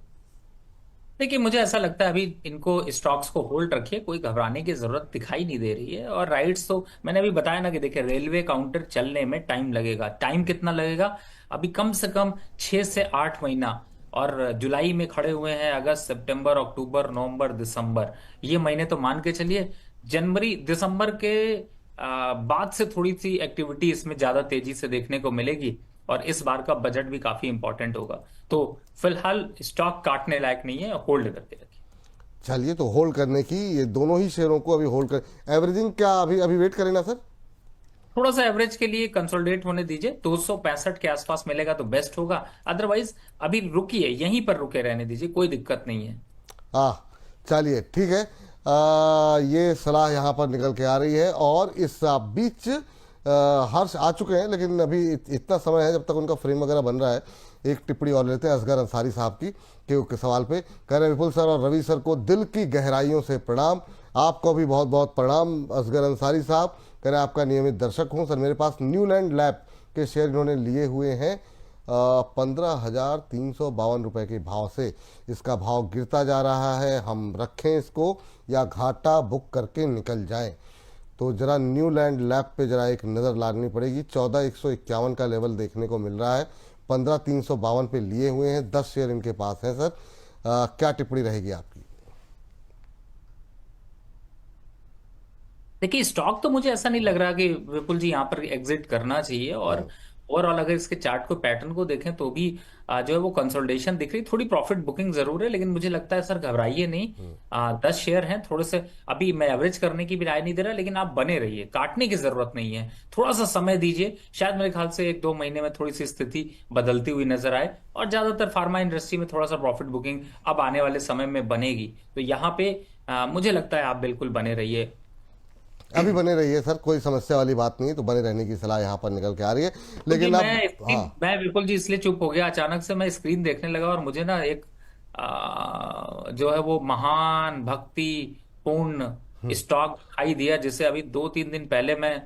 देखिए, मुझे ऐसा लगता है अभी इनको स्टॉक्स को होल्ड रखिए, कोई घबराने की जरूरत दिखाई नहीं दे रही है। और राइट्स तो मैंने अभी बताया ना कि देखिए, रेलवे काउंटर चलने में टाइम लगेगा। टाइम कितना लगेगा? अभी कम से कम 6 से 8 महीना, और जुलाई में खड़े हुए हैं, अगस्त, सितंबर, अक्टूबर, नवंबर, दिसंबर, ये महीने तो मान के चलिए। जनवरी दिसंबर के बाद से थोड़ी सी एक्टिविटी इसमें ज्यादा तेजी से देखने को मिलेगी, और इस बार का बजट भी काफी इंपॉर्टेंट होगा। तो फिलहाल स्टॉक काटने लायक नहीं है, होल्ड करके रखिए। चलिए, तो होल्ड करने की ये दोनों ही शेयरों को अभी होल्ड कर, एवरेजिंग क्या अभी वेट करें ना सर? थोड़ा सा एवरेज के लिए कंसोलिडेट होने दीजिए, 265 के आसपास मिलेगा तो बेस्ट होगा। अदरवाइज अभी रुकिए, यहीं पर रुके रहने दीजिए, कोई दिक्कत नहीं है। चलिए ठीक है। ये सलाह यहाँ पर निकल के आ रही है, और इस बीच हर्ष आ चुके हैं, लेकिन अभी इतना समय है जब तक उनका फ्रेम वगैरह बन रहा है। एक टिप्पणी और लेते हैं असगर अंसारी साहब की, के सवाल पे कह रहे हैं विपुल सर और रवि सर को दिल की गहराइयों से प्रणाम। आपको भी बहुत बहुत प्रणाम असगर अंसारी साहब, कह रहे हैं आपका नियमित दर्शक हूँ सर। मेरे पास न्यूलैंड लैब के शेयर इन्होंने लिए हुए हैं 15,352 रुपये के भाव से। इसका भाव गिरता जा रहा है, हम रखें इसको या घाटा बुक करके निकल जाएं? तो जरा न्यूलैंड लैब पे जरा एक नज़र डालनी पड़ेगी। 14,151 का लेवल देखने को मिल रहा है, 15,352 पे लिए हुए हैं, 10 शेयर इनके पास हैं सर। क्या टिप्पणी रहेगी आपकी? देखिए, स्टॉक तो मुझे ऐसा नहीं लग रहा कि विपुल जी यहाँ पर एग्जिट करना चाहिए। और ओवरऑल अगर इसके चार्ट को पैटर्न को देखें तो भी जो है वो कंसोलिडेशन दिख रही, थोड़ी प्रॉफिट बुकिंग जरूर है, लेकिन मुझे लगता है सर घबराइए नहीं। 10 शेयर हैं, थोड़े से अभी मैं एवरेज करने की भी राय नहीं दे रहा, लेकिन आप बने रहिए, काटने की जरूरत नहीं है, थोड़ा सा समय दीजिए। शायद मेरे ख्याल से 1-2 महीने में थोड़ी सी स्थिति बदलती हुई नजर आए, और ज्यादातर फार्मा इंडस्ट्री में थोड़ा सा प्रॉफिट बुकिंग अब आने वाले समय में बनेगी। तो यहाँ पे मुझे लगता है आप बिल्कुल बने रहिए। अभी बने रहिए सर, कोई समस्या वाली बात नहीं है, तो बने रहने की सलाह यहाँ पर निकल के आ रही है। लेकिन अब मैं बिल्कुल जी इसलिए चुप हो गया, अचानक से मैं स्क्रीन देखने लगा और मुझे ना एक जो है वो महान भक्ति पूर्ण स्टॉक दिखाई दिया, जिसे अभी 2-3 दिन पहले मैं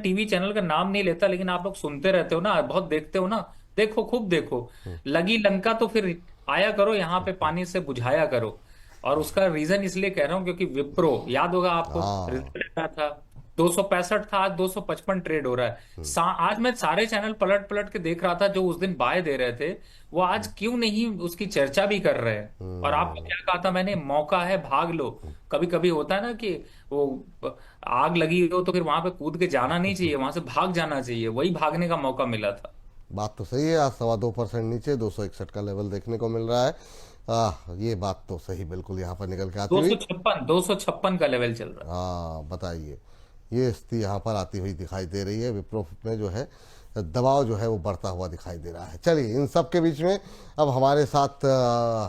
टीवी चैनल का नाम नहीं लेता, लेकिन आप लोग सुनते रहते हो ना, बहुत देखते हो ना, देखो खूब देखो, लगी लंका तो फिर आया करो यहाँ पे, पानी से बुझाया करो। और उसका रीजन इसलिए कह रहा हूँ क्योंकि विप्रो, याद होगा आपको, हाँ। रिजल्ट आया था 265 था, आज 255 ट्रेड हो रहा है। आज मैं सारे चैनल पलट पलट के देख रहा था जो उस दिन बाय दे रहे थे, वो आज क्यों नहीं उसकी चर्चा भी कर रहे हैं। और आपको क्या कहा था मैंने, मौका है भाग लो। कभी कभी होता है ना कि वो आग लगी हो तो फिर वहां पे कूद के जाना नहीं चाहिए, वहां से भाग जाना चाहिए, वही भागने का मौका मिला था। बात तो सही है, आज 2.25% नीचे 261 का लेवल देखने को मिल रहा है। ये बात तो सही बिल्कुल यहाँ पर निकल के आती हुई। 256 का लेवल चल रहा है। हाँ बताइए, ये स्थिति यहाँ पर आती हुई दिखाई दे रही है। विप्रो में जो है दबाव जो है वो बढ़ता हुआ दिखाई दे रहा है। चलिए, इन सब के बीच में अब हमारे साथ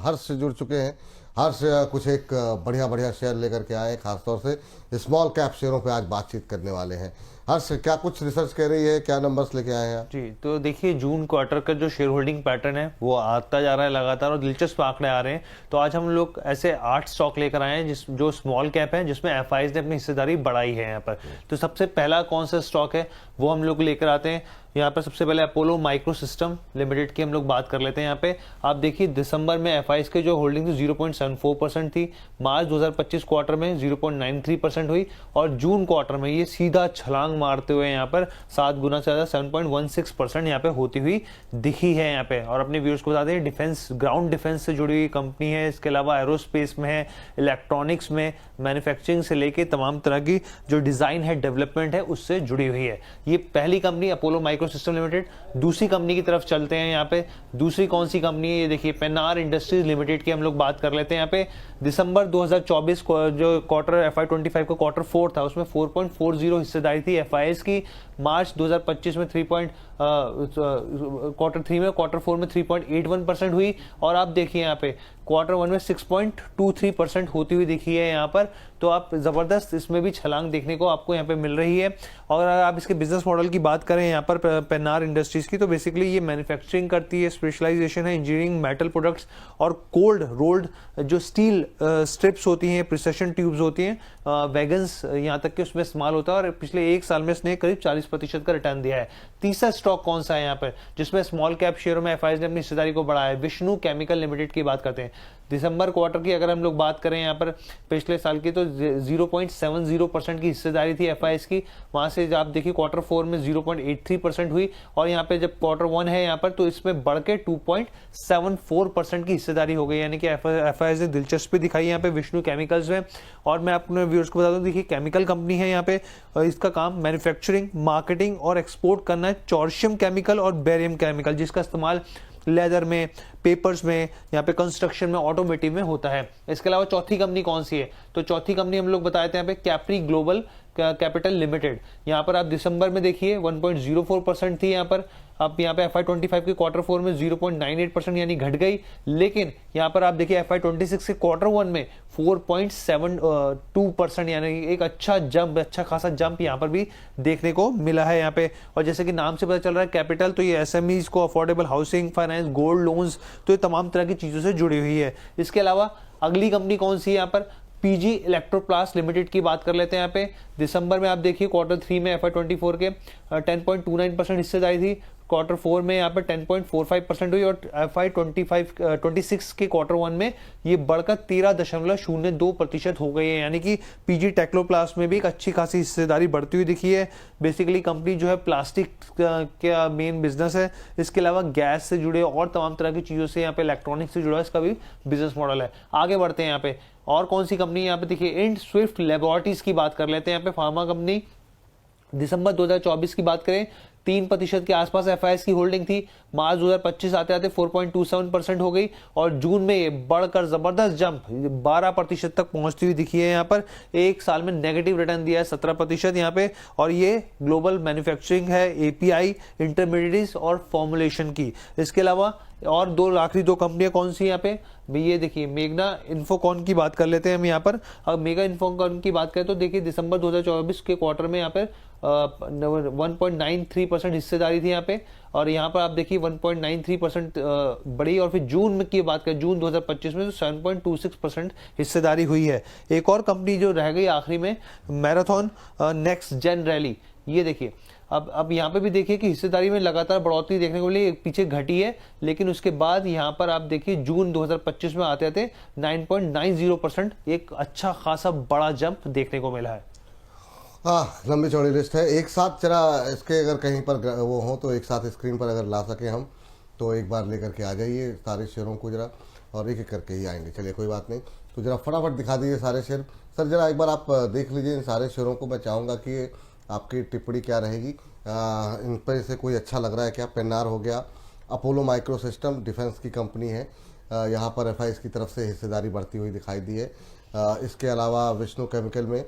हर्ष जुड़ चुके हैं। हर्ष कुछ एक बढ़िया बढ़िया शेयर लेकर के आए, खासतौर से स्मॉल कैप शेयरों पे आज बातचीत करने वाले हैं। हर्ष, क्या कुछ रिसर्च कह रही है, क्या नंबर्स लेके आए हैं आप? जी, तो देखिए जून क्वार्टर का जो शेयर होल्डिंग पैटर्न है वो आता जा रहा है लगातार, और दिलचस्प आंकड़े आ रहे हैं। तो आज हम लोग ऐसे 8 स्टॉक लेकर आए हैं जो स्मॉल कैप है, जिसमें एफआईज ने अपनी हिस्सेदारी बढ़ाई है यहाँ पर। तो सबसे पहला कौन सा स्टॉक है वो हम लोग लेकर आते हैं। यहाँ पर सबसे पहले अपोलो माइक्रो सिस्टम लिमिटेड की हम लोग बात कर लेते हैं। यहाँ पे आप देखिए दिसंबर में एफआईज के जो होल्डिंग थी 0.74% थी, मार्च 2025 क्वार्टर में 0.93% हुई, और जून क्वार्टर में ये सीधा छलांग मारते हुए यहाँ पर 7 गुना से ज्यादा 7.16% यहाँ पे होती हुई दिखी है यहाँ पे। और अपने व्यूअर्स को बता दें, डिफेंस, ग्राउंड डिफेंस से जुड़ी हुई कंपनी है। इसके अलावा एरोस्पेस में है, इलेक्ट्रॉनिक्स में, मैन्युफैक्चरिंग से लेके तमाम तरह की जो डिजाइन है, डेवलपमेंट है, उससे जुड़ी हुई है। ये पहली company Apollo micro system limited. दूसरी कंपनी की तरफ चलते हैं। यहाँ पे दूसरी कौन सी कंपनी है, ये देखिए पेनार इंडस्ट्रीज लिमिटेड की हम लोग बात कर लेते हैं। यहाँ पे दिसंबर 2024 जो क्वार्टर FY25 का क्वार्टर 4 था, उसमें 4.40 हिस्सेदारी थी एफआईएस की। मार्च 2025 में क्वार्टर 3 में, क्वार्टर 4 में 3.81% हुई, और आप देखिए यहाँ पे क्वार्टर 1 में 6.23% होती हुई दिखी है यहाँ पर। तो आप जबरदस्त इसमें भी छलांग देखने को आपको यहाँ पे मिल रही है। और अगर आप इसके बिजनेस मॉडल की बात करें यहाँ पर पेनार इंडस्ट्रीज की, तो बेसिकली ये मैन्युफैक्चरिंग करती है, स्पेशलाइजेशन है इंजीनियरिंग मेटल प्रोडक्ट्स और कोल्ड रोल्ड जो स्टील स्ट्रिप्स होती हैं, प्रिसेशन ट्यूब्स होती हैं, वैगन्स यहाँ तक कि उसमें इस्तेमाल होता है। और पिछले 1 साल में इसने करीब 40% का रिटर्न दिया है। तीसरा स्टॉक कौन सा है यहाँ पर जिसमें स्मॉल कैप शेयरों में एफआईज ने अपनी हिस्सेदारी को बढ़ाया है? विष्णु केमिकल लिमिटेड की बात करते हैं। दिसंबर क्वार्टर की अगर हम लोग बात करें यहाँ पर पिछले साल की, तो 0.70% की हिस्सेदारी थी एफआईएस की। वहां से आप देखिए क्वार्टर 4 में 0.83% हुई, और यहाँ पे जब क्वार्टर 1 है यहाँ पर, तो इसमें बढ़ के 2.74% की हिस्सेदारी हो गई। यानी कि एफआईएस ने दिलचस्पी दिखाई यहाँ पे विष्णु केमिकल्स में। और मैं अपने व्यूअर्स को बता दूं, देखिए केमिकल कंपनी है यहाँ पे, इसका काम मैन्युफैक्चरिंग, मार्केटिंग और एक्सपोर्ट करना है चॉर्शियम केमिकल और बेरियम केमिकल, जिसका इस्तेमाल लेदर में, पेपर्स में, यहाँ पे कंस्ट्रक्शन में, ऑटोमेटिव में होता है। इसके अलावा चौथी कंपनी कौन सी है, तो चौथी कंपनी हम लोग बताए थे यहाँ पे कैप्री ग्लोबल कैपिटल लिमिटेड। यहाँ पर आप दिसंबर में देखिए 1.04% थी यहाँ पर। अब यहाँ पे FY25 के क्वार्टर 4 में 0.98% यानी घट गई। लेकिन यहाँ पर आप देखिए FY26 के क्वार्टर 1 में 4.72% यानी एक अच्छा खासा जंप यहाँ पर भी देखने को मिला है यहाँ पे। और जैसे कि नाम से पता चल रहा है कैपिटल, तो ये SMEs को affordable housing finance, gold loans, तो ये तमाम तरह की चीजों से जुड़ी हुई है। इसके अलावा अगली कंपनी कौन सी है यहाँ पर, पीजी इलेक्ट्रोप्लास्ट लिमिटेड की बात कर लेते हैं। यहाँ पे दिसंबर में आप देखिए क्वार्टर 3 में FY24 के 10.29% हिस्सेदारी थी, क्वार्टर 4 में यहाँ पर 10.45% हुई, और FY26 के क्वार्टर 1 में ये बढ़कर 13.02% हो गई है। यानी कि पीजी टेक्नोप्लास्ट में भी एक अच्छी खासी हिस्सेदारी बढ़ती हुई दिखी है। बेसिकली कंपनी जो है प्लास्टिक का मेन बिजनेस है। इसके अलावा गैस से जुड़े और तमाम तरह की चीजों से, यहाँ पे इलेक्ट्रॉनिक्स से जुड़ा इसका भी बिजनेस मॉडल है। आगे बढ़ते हैं यहाँ पे, और कौन सी कंपनी यहाँ पे देखिए, इंड स्विफ्ट लेबोरेटरीज की बात कर लेते हैं। यहाँ पे फार्मा कंपनी, दिसंबर 2024 की बात करें 3% के आसपास एफआईएस की होल्डिंग थी। मार्च 2025 आते आते 4.27% हो गई, और जून में ये बढ़कर जबरदस्त जंप 12% तक पहुंचती हुई दिखी है। यहाँ पर 1 साल में नेगेटिव रिटर्न दिया है 17% यहाँ पे। और ये ग्लोबल मैन्युफैक्चरिंग है, एपीआई, इंटरमीडिएट्स और फॉर्मुलेशन की। इसके अलावा और आखिरी दो कंपनियां कौन सी यहाँ पे, ये देखिए मेगा इन्फोकॉन की बात कर लेते हैं हम यहाँ पर। अब मेगा इन्फोकॉन की बात करें तो देखिए दिसंबर 2024 के क्वार्टर में यहाँ पर 1.93% 3% हिस्सेदारी थी यहाँ पे, और यहाँ पर आप देखिए 1.93% बढ़ी, और फिर जून में की बात करें, जून 2025 में तो 7.26% हिस्सेदारी हुई है। एक और कंपनी जो रह गई आखिरी में, मैराथन नेक्स्ट जेन रैली, ये देखिए अब यहाँ पे भी देखिए कि हिस्सेदारी में लगातार बढ़ोतरी देखने को मिली, पीछे घटी है, लेकिन उसके बाद यहाँ पर आप देखिए जून 2025 में आते आते 9.90%, एक अच्छा खासा बड़ा जंप देखने को मिला है। हाँ, लंबी चौड़ी लिस्ट है। एक साथ जरा इसके अगर कहीं पर वो हो तो एक साथ स्क्रीन पर अगर ला सके हम, तो एक बार लेकर के आ जाइए सारे शेयरों को जरा, और एक एक करके ही आएंगे। चलिए कोई बात नहीं, तो जरा फटाफट दिखा दीजिए सारे शेयर। सर जरा एक बार आप देख लीजिए इन सारे शेयरों को, मैं चाहूँगा कि आपकी टिप्पणी क्या रहेगी, इन पर से कोई अच्छा लग रहा है क्या? पेन्नार हो गया, अपोलो माइक्रो सिस्टम डिफेंस की कंपनी है, यहाँ पर एफआईएस की तरफ से हिस्सेदारी बढ़ती हुई दिखाई दी है। इसके अलावा विष्णु केमिकल में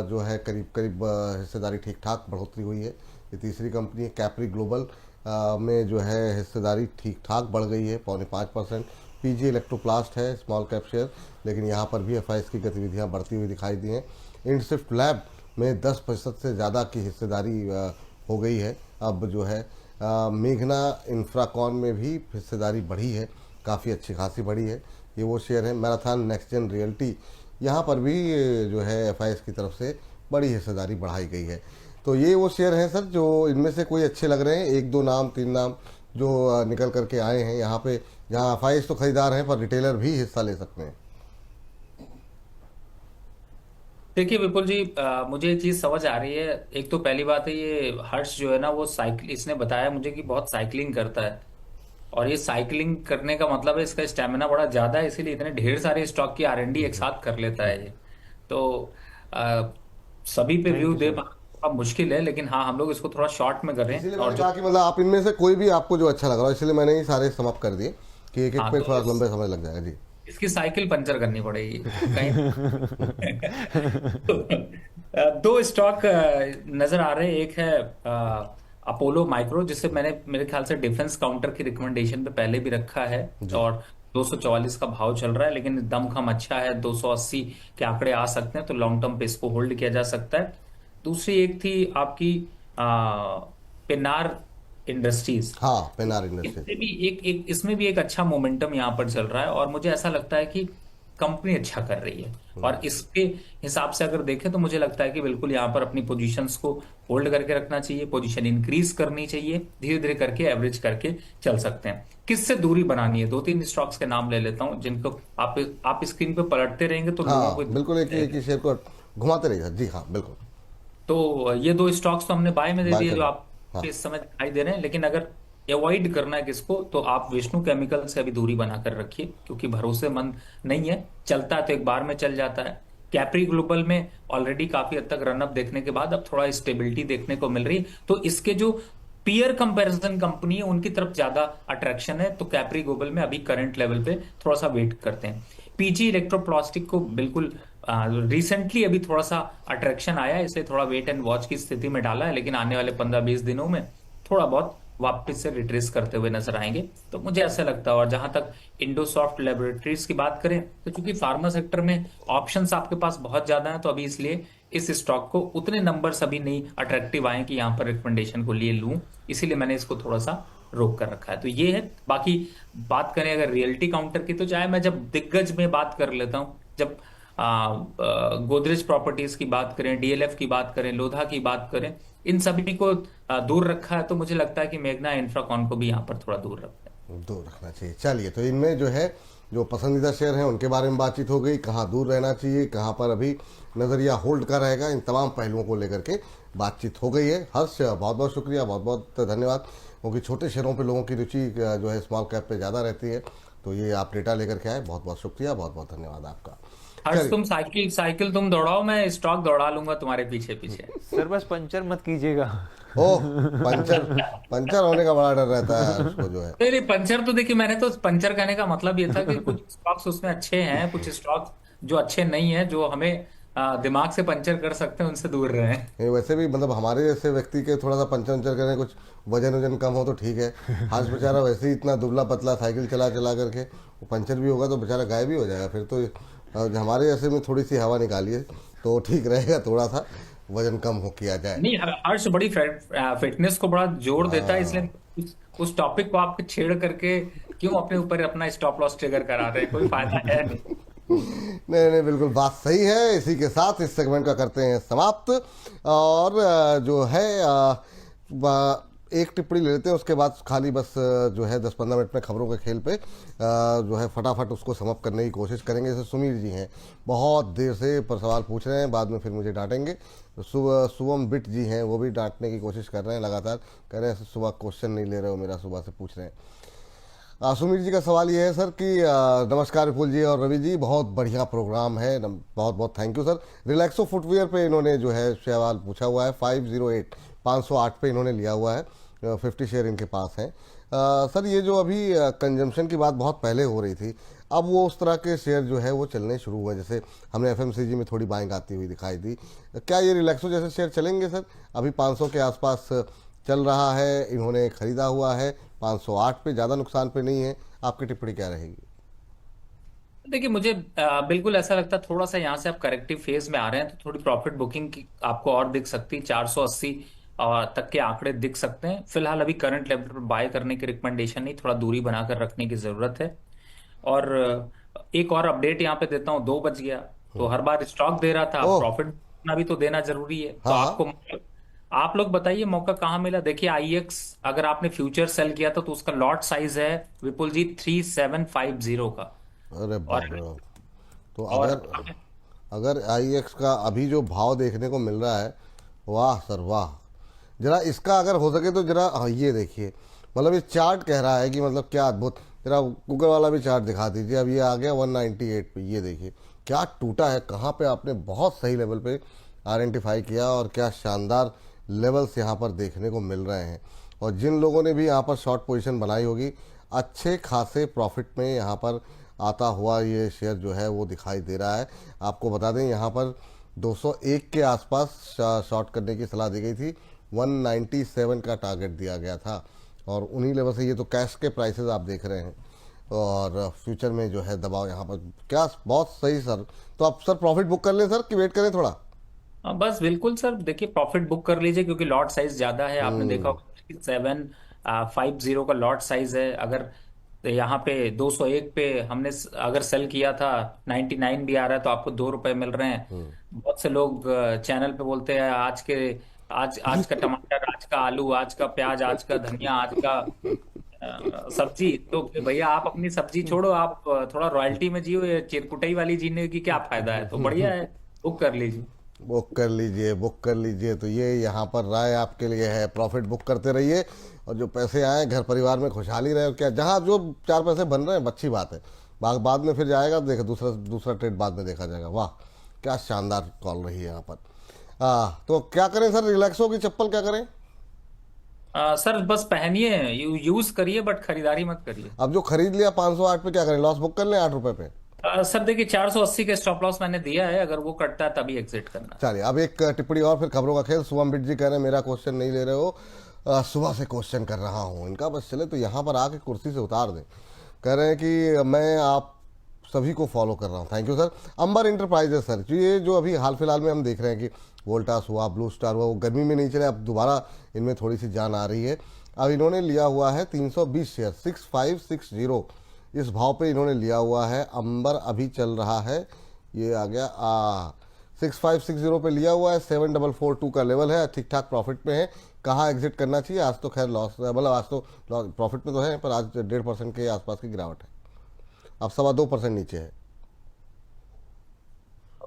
जो है करीब करीब हिस्सेदारी ठीक ठाक बढ़ोतरी हुई है, ये तीसरी कंपनी है। कैप्री ग्लोबल में जो है हिस्सेदारी ठीक ठाक बढ़ गई है, 4.5%। पीजी इलेक्ट्रोप्लास्ट है स्मॉल कैप शेयर, लेकिन यहाँ पर भी एफआईएस की गतिविधियाँ बढ़ती हुई दिखाई दी हैं। इंडस्विफ्ट लैब में 10% से ज़्यादा की हिस्सेदारी हो गई है। अब जो है मेघना इंफ्राकॉन में भी हिस्सेदारी बढ़ी है, काफ़ी अच्छी खासी बढ़ी है, ये वो शेयर है। मैराथन नेक्स्ट जेन रियल्टी, यहाँ पर भी जो है एफआईएस की तरफ से बड़ी हिस्सेदारी बढ़ाई गई है। तो ये वो शेयर हैं सर जो इनमें से कोई अच्छे लग रहे हैं, एक दो नाम तीन नाम जो निकल करके आए हैं यहाँ पे, जहाँ एफआईएस तो खरीदार हैं पर रिटेलर भी हिस्सा ले सकते हैं। देखिए विपुल जी, मुझे एक चीज समझ आ रही है। एक तो पहली बात है, ये हर्ष जो है ना, वो साइकिल, इसने बताया मुझे कि बहुत साइकिलिंग करता है, और ये साइकिलिंग करने का मतलब है इसका स्टेमिना बड़ा ज्यादा है, इसीलिए इतने ढेर सारे स्टॉक की आरएनडी एक साथ कर लेता है ये। तो आ, सभी पे व्यू दे पाना मुश्किल है, लेकिन हाँ हम लोग इसको थोड़ा शॉर्ट में करें। इसीलिए और मैंने कहा कि मतलब आप इनमें से कोई भी आपको जो अच्छा लग रहा है, इसलिए मैंने ये सारे समाप्त कर दिए कि एक एक हाँ, पे तो थोड़ा लंबे समय लग जाएगा। जी, इसकी साइकिल पंचर करनी पड़ेगी कहीं। दो स्टॉक नजर आ रहे हैं। एक है अपोलो माइक्रो, जिसे मैंने मेरे ख्याल से डिफेंस काउंटर की रिकमेंडेशन पे पहले भी रखा है, और 244 का भाव चल रहा है, लेकिन दमखम अच्छा है, 280 के आंकड़े आ सकते हैं, तो लॉन्ग टर्म पे इसको होल्ड किया जा सकता है। दूसरी एक थी आपकी पेनार इंडस्ट्रीज। हाँ, पेनार इंडस्ट्रीज, इसमें भी एक अच्छा मोमेंटम यहाँ पर चल रहा है, और मुझे ऐसा लगता है कि कंपनी अच्छा कर रही है, और इसके हिसाब से अगर देखें तो मुझे लगता है कि बिल्कुल यहाँ पर अपनी पोजीशंस को होल्ड करके रखना चाहिए, पोजीशन इंक्रीज करनी चाहिए, धीरे धीरे करके एवरेज करके चल सकते हैं। किससे दूरी बनानी है, दो तीन स्टॉक्स के नाम ले लेता हूँ जिनको आप स्क्रीन पे पलटते रहेंगे तो लोगों को बिल्कुल एक ही शेयर को घुमाते रहिएगा। जी हाँ, बिल्कुल। तो ये दो स्टॉक्स तो हमने बाय में दे दिए जो आप हाँ। इस समय दिखाई दे रहे हैं, लेकिन अगर अवॉइड करना है किसको, तो आप विष्णु केमिकल से अभी दूरी बनाकर रखिए, क्योंकि भरोसेमंद नहीं है, चलता है तो एक बार में चल जाता है। कैप्री ग्लोबल में ऑलरेडी काफी हद तक रनअप देखने के बाद अब थोड़ा स्टेबिलिटी देखने को मिल रही है, तो इसके जो पीयर कंपैरिजन कंपनी है उनकी तरफ ज्यादा अट्रैक्शन है, तो कैप्री ग्लोबल में अभी करंट लेवल पे थोड़ा सा वेट करते हैं। पीजी इलेक्ट्रोप्लास्टिक को बिल्कुल रिसेंटली अभी थोड़ा सा अट्रैक्शन आया है, इसलिए थोड़ा वेट एंड वॉच की स्थिति में डाला है, लेकिन आने वाले 15-20 दिनों में थोड़ा बहुत वापस से रिट्रेस करते हुए नजर आएंगे, तो मुझे ऐसा लगता है। और जहां तक इंडोसॉफ्ट लैबोरेटरीज की बात करें, तो चूंकि फार्मा सेक्टर में ऑप्शंस आपके पास बहुत ज्यादा हैं, तो अभी इसलिए इस स्टॉक को उतने नंबर्स अभी नहीं अट्रैक्टिव आए कि यहाँ पर रिकमेंडेशन को लिए लूं, इसीलिए मैंने इसको थोड़ा सा रोक कर रखा है। तो ये है। बाकी बात करें अगर रियल्टी काउंटर की, तो चाहे मैं जब दिग्गज में बात कर लेता हूँ, जब गोदरेज प्रॉपर्टीज की बात करें, डीएलएफ की बात करें, लोधा की बात करें, इन सभी को दूर रखा है, तो मुझे लगता है कि मेघना इंफ्राकॉन को भी यहाँ पर थोड़ा दूर रखना चाहिए। चलिए, तो इनमें जो है जो पसंदीदा शेयर हैं उनके बारे में बातचीत हो गई, कहाँ दूर रहना चाहिए, कहाँ पर अभी नज़रिया होल्ड का रहेगा, इन तमाम पहलुओं को लेकर के बातचीत हो गई है। हर्ष, बहुत बहुत शुक्रिया, बहुत बहुत धन्यवाद, क्योंकि छोटे शेयरों पे लोगों की रुचि जो है स्मॉल कैप पे ज़्यादा रहती है, तो ये आप डेटा लेकर के आए, बहुत बहुत शुक्रिया, बहुत बहुत धन्यवाद आपका। हर्ष, तुम साइकिल तुम दौड़ाओ, मैं स्टॉक दौड़ा लूंगा तुम्हारे पीछे पीछे। सर बस पंचर मत कीजिएगा। ओह, पंचर होने का बड़ा डर रहता है उसको जो है। नहीं, पंचर तो देखिए, मैंने तो पंचर कहने का मतलब ये था कि कुछ स्टॉक्स उसमें अच्छे हैं, कुछ स्टॉक्स जो अच्छे नहीं है, जो हमें दिमाग से पंचर कर सकते हैं, उनसे दूर रहें। वैसे भी मतलब हमारे जैसे व्यक्ति के थोड़ा सा पंचर करें, कुछ वजन कम हो तो ठीक है। आज बेचारा वैसे ही इतना दुबला पतला साइकिल चला करके वो पंचर भी होगा तो बेचारा गायब भी हो जाएगा। फिर तो हमारे जैसे में थोड़ी सी हवा निकालिए तो ठीक रहेगा थोड़ा सा। वजन कम हो किया जाए। नहीं, हर्ष बड़ी फिटनेस को बड़ा जोर देता है, इसलिए हाँ। उस टॉपिक को आप छेड़ करके क्यों अपने ऊपर अपना स्टॉप लॉस ट्रिगर करा रहे हैं, कोई फायदा है नहीं। नहीं नहीं, बिल्कुल बात सही है। इसी के साथ इस सेगमेंट का करते हैं समाप्त। और जो है एक टिप्पणी ले लेते हैं, उसके बाद खाली बस जो है 10-15 मिनट में खबरों के खेल पे जो है फटाफट उसको समअप करने की कोशिश करेंगे। जैसे सुमीर जी हैं, बहुत देर से पर सवाल पूछ रहे हैं, बाद में फिर मुझे डांटेंगे। सुवम बिट जी हैं, वो भी डांटने की कोशिश कर रहे हैं लगातार, कह रहे हैं सुबह क्वेश्चन नहीं ले रहे हो मेरा, सुबह से पूछ रहे हैं। सुमीर जी का सवाल ये है सर कि नमस्कार विपुल जी और रवि जी, बहुत बढ़िया प्रोग्राम है, बहुत बहुत thank you sir. Relaxo footwear पे इन्होंने जो है सवाल पूछा हुआ है, 508 पे इन्होंने लिया हुआ है, 50 शेयर इनके पास हैं। सर ये जो अभी कंजम्पशन की बात बहुत पहले हो रही थी, अब वो उस तरह के शेयर जो है वो चलने शुरू हुए, जैसे हमने एफएमसीजी में थोड़ी बाइंग आती हुई दिखाई दी। क्या ये रिलैक्सो जैसे शेयर चलेंगे सर? अभी 500 के आसपास चल रहा है, इन्होंने खरीदा हुआ है 508 पे, ज़्यादा नुकसान पे नहीं है। आपकी टिप्पणी क्या रहेगी? देखिए, मुझे बिल्कुल ऐसा लगता है थोड़ा सा यहाँ से आप करेक्टिव फेज में आ रहे हैं, तो थोड़ी प्रॉफिट बुकिंग की आपको और दिख सकती है, 480 तक के आंकड़े दिख सकते हैं। फिलहाल अभी करंट लेवल पर बाय करने की रिकमेंडेशन नहीं, थोड़ा दूरी बनाकर रखने की जरूरत है। और एक और अपडेट यहाँ पे देता हूँ, 2 बज गया, तो हर बार स्टॉक दे रहा था, ओह। प्रॉफिट भी तो देना जरूरी है। तो हाँ हाँ। आपको, आप लोग बताइए मौका कहाँ मिला। देखिए आईएक्स अगर आपने फ्यूचर सेल किया था तो उसका लॉट साइज है विपुल जी 3750 का। अरे बाप रे और बाप। तो और अगर अगर IEX का अभी जो भाव देखने को मिल रहा है, वाह सर वाह। जरा इसका अगर हो सके तो जरा ये देखिए, मतलब ये चार्ट कह रहा है कि मतलब क्या अद्भुत। जरा गूगल वाला भी चार्ट दिखा दीजिए। अब ये आ गया 198 पे, ये देखिए क्या टूटा है, कहाँ पे आपने बहुत सही लेवल पे आइडेंटिफाई किया, और क्या शानदार लेवल्स यहाँ पर देखने को मिल रहे हैं। और जिन लोगों ने भी यहाँ पर शॉर्ट पोजीशन बनाई होगी, अच्छे खासे प्रॉफिट में यहाँ पर आता हुआ ये शेयर जो है वो दिखाई दे रहा है। आपको बता दें यहाँ पर 201 के आसपास शॉर्ट करने की सलाह दी गई थी, 197 का टारगेट दिया गया था, और उन्हीं लेवल से ये तो कैश के प्राइसेस आप देख रहे हैं, और फ्यूचर में जो है दबाव यहाँ पर क्या बहुत सही सर। तो आप सर प्रॉफिट बुक कर लें सर, कि वेट करें थोड़ा? बस बिल्कुल सर, देखिए प्रॉफिट बुक कर लीजिए, क्योंकि लॉट साइज ज्यादा है। आपने देखा होगा 750 का लॉट साइज है। अगर यहाँ पे 201 पे हमने अगर सेल किया था, 99 भी आ रहा है, तो आपको 2 रुपए मिल रहे हैं। बहुत से लोग चैनल पे बोलते हैं आज आज का टमाटर, आज का आलू, आज का प्याज, आज का धनिया, आज का सब्जी। तो फिर भैया आप अपनी सब्जी छोड़ो, आप थोड़ा रॉयल्टी में जियो, ये चिरकुटई वाली जीने की क्या फायदा है। तो बढ़िया है, बुक कर लीजिए। बुक कर लीजिए, बुक कर लीजिए। तो ये यहाँ पर राय आपके लिए है, प्रॉफिट बुक करते रहिए, और जो पैसे आए घर परिवार में खुशहाली रहे। और क्या, जहाँ जो 4 पैसे बन रहे हैं अच्छी बात है, बाद में फिर जाएगा, देखो दूसरा ट्रेड बाद में देखा जाएगा। वाह क्या शानदार कॉल रही है यहाँ पर। तो क्या करें सर, रिलैक्सो की चप्पल क्या करें? सर बस पहनिए, यूज करिए, बट खरीदारी मत करिए। अब जो खरीद लिया 508 पे, क्या करें? लॉस बुक कर लें 8 रुपए पे? सर देखिए 480 का स्टॉप लॉस मैंने दिया है, अगर वो कटता है तभी एग्जिट करना। चलिए अब एक टिप्पणी और, फिर खबरों का खेल। शुभम बिट जी कह रहे हैं मेरा क्वेश्चन नहीं ले रहे हो, सुबह से क्वेश्चन कर रहा हूँ इनका, बस चले तो यहाँ पर आके कुर्सी से उतार दें। कह रहे हैं कि मैं आप सभी को फॉलो कर रहा हूँ, thank you sir. Amber enterprises sir, ये जो अभी हाल फिलहाल में हम देख रहे हैं कि वोल्टास हुआ, ब्लू स्टार हुआ, वो गर्मी में नहीं चले, अब दोबारा इनमें थोड़ी सी जान आ रही है। अब इन्होंने लिया हुआ है 320 शेयर, 6560 इस भाव पे इन्होंने लिया हुआ है। अंबर अभी चल रहा है, ये आ गया 6560 पे लिया हुआ है, 7442 का लेवल है, ठीक ठाक प्रॉफिट में है। कहाँ एग्जिट करना चाहिए? आज तो खैर लॉस, मतलब आज तो प्रॉफिट में तो है, पर आज 1.5% के आसपास की गिरावट है, अब 2.25% नीचे है।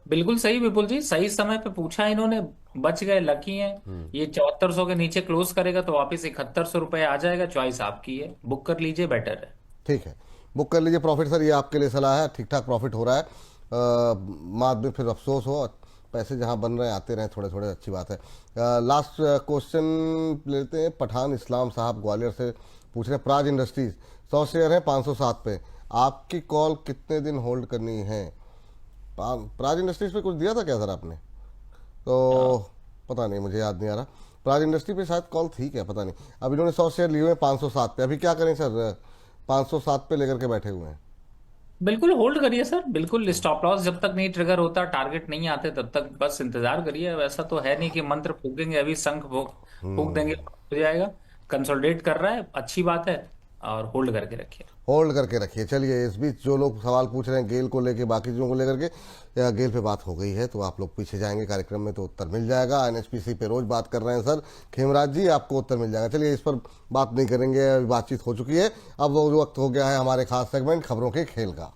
बिल्कुल सही विपुल जी, सही समय पे पूछा इन्होंने, बच गए, लकी हैं। ये 7400 के नीचे क्लोज करेगा तो वापस 7100 रुपए आ जाएगा। चॉइस आपकी है, बुक कर लीजिए, बेटर है। ठीक है, बुक कर लीजिए प्रॉफिट सर, ये आपके लिए सलाह है। ठीक ठाक प्रॉफिट हो रहा है, बाद में फिर अफसोस हो, पैसे जहां बन रहे हैं आते रहे थोड़े थोड़े, अच्छी बात है। लास्ट क्वेश्चन लेते हैं, पठान इस्लाम साहब ग्वालियर से पूछ रहे हैं, प्राज इंडस्ट्रीज 100 शेयर है 507 पे, आपकी कॉल कितने दिन होल्ड करनी है? प्राज इंडस्ट्रीज पे कुछ दिया था क्या सर आपने? तो पता नहीं, मुझे याद नहीं आ रहा। प्राज इंडस्ट्री पे शायद कॉल थी क्या, पता नहीं। अब इन्होंने 100 शेयर लिए हुए हैं 507 पे, अभी क्या करें सर? 507 पे लेकर के बैठे हुए हैं। बिल्कुल होल्ड करिए सर, बिल्कुल स्टॉप लॉस जब तक नहीं ट्रिगर होता, टारगेट नहीं आते, तब तक बस इंतजार करिए। वैसा तो है नहीं कि मंत्र फूकेंगे अभी, शंख फूक फूक देंगे हो जाएगा। कंसोलिडेट कर रहा है, अच्छी बात है, और होल्ड करके रखिए। होल्ड करके रखिए। चलिए, इस बीच जो लोग सवाल पूछ रहे हैं गेल को लेके, बाकी चीज़ों को लेकर के, या गेल पे बात हो गई है तो आप लोग पीछे जाएंगे कार्यक्रम में तो उत्तर मिल जाएगा। एनएचपीसी पे रोज बात कर रहे हैं सर खेमराज जी, आपको उत्तर मिल जाएगा। चलिए, इस पर बात नहीं करेंगे, अभी बातचीत हो चुकी है। अब वो वक्त हो गया है हमारे खास सेगमेंट खबरों के खेल का।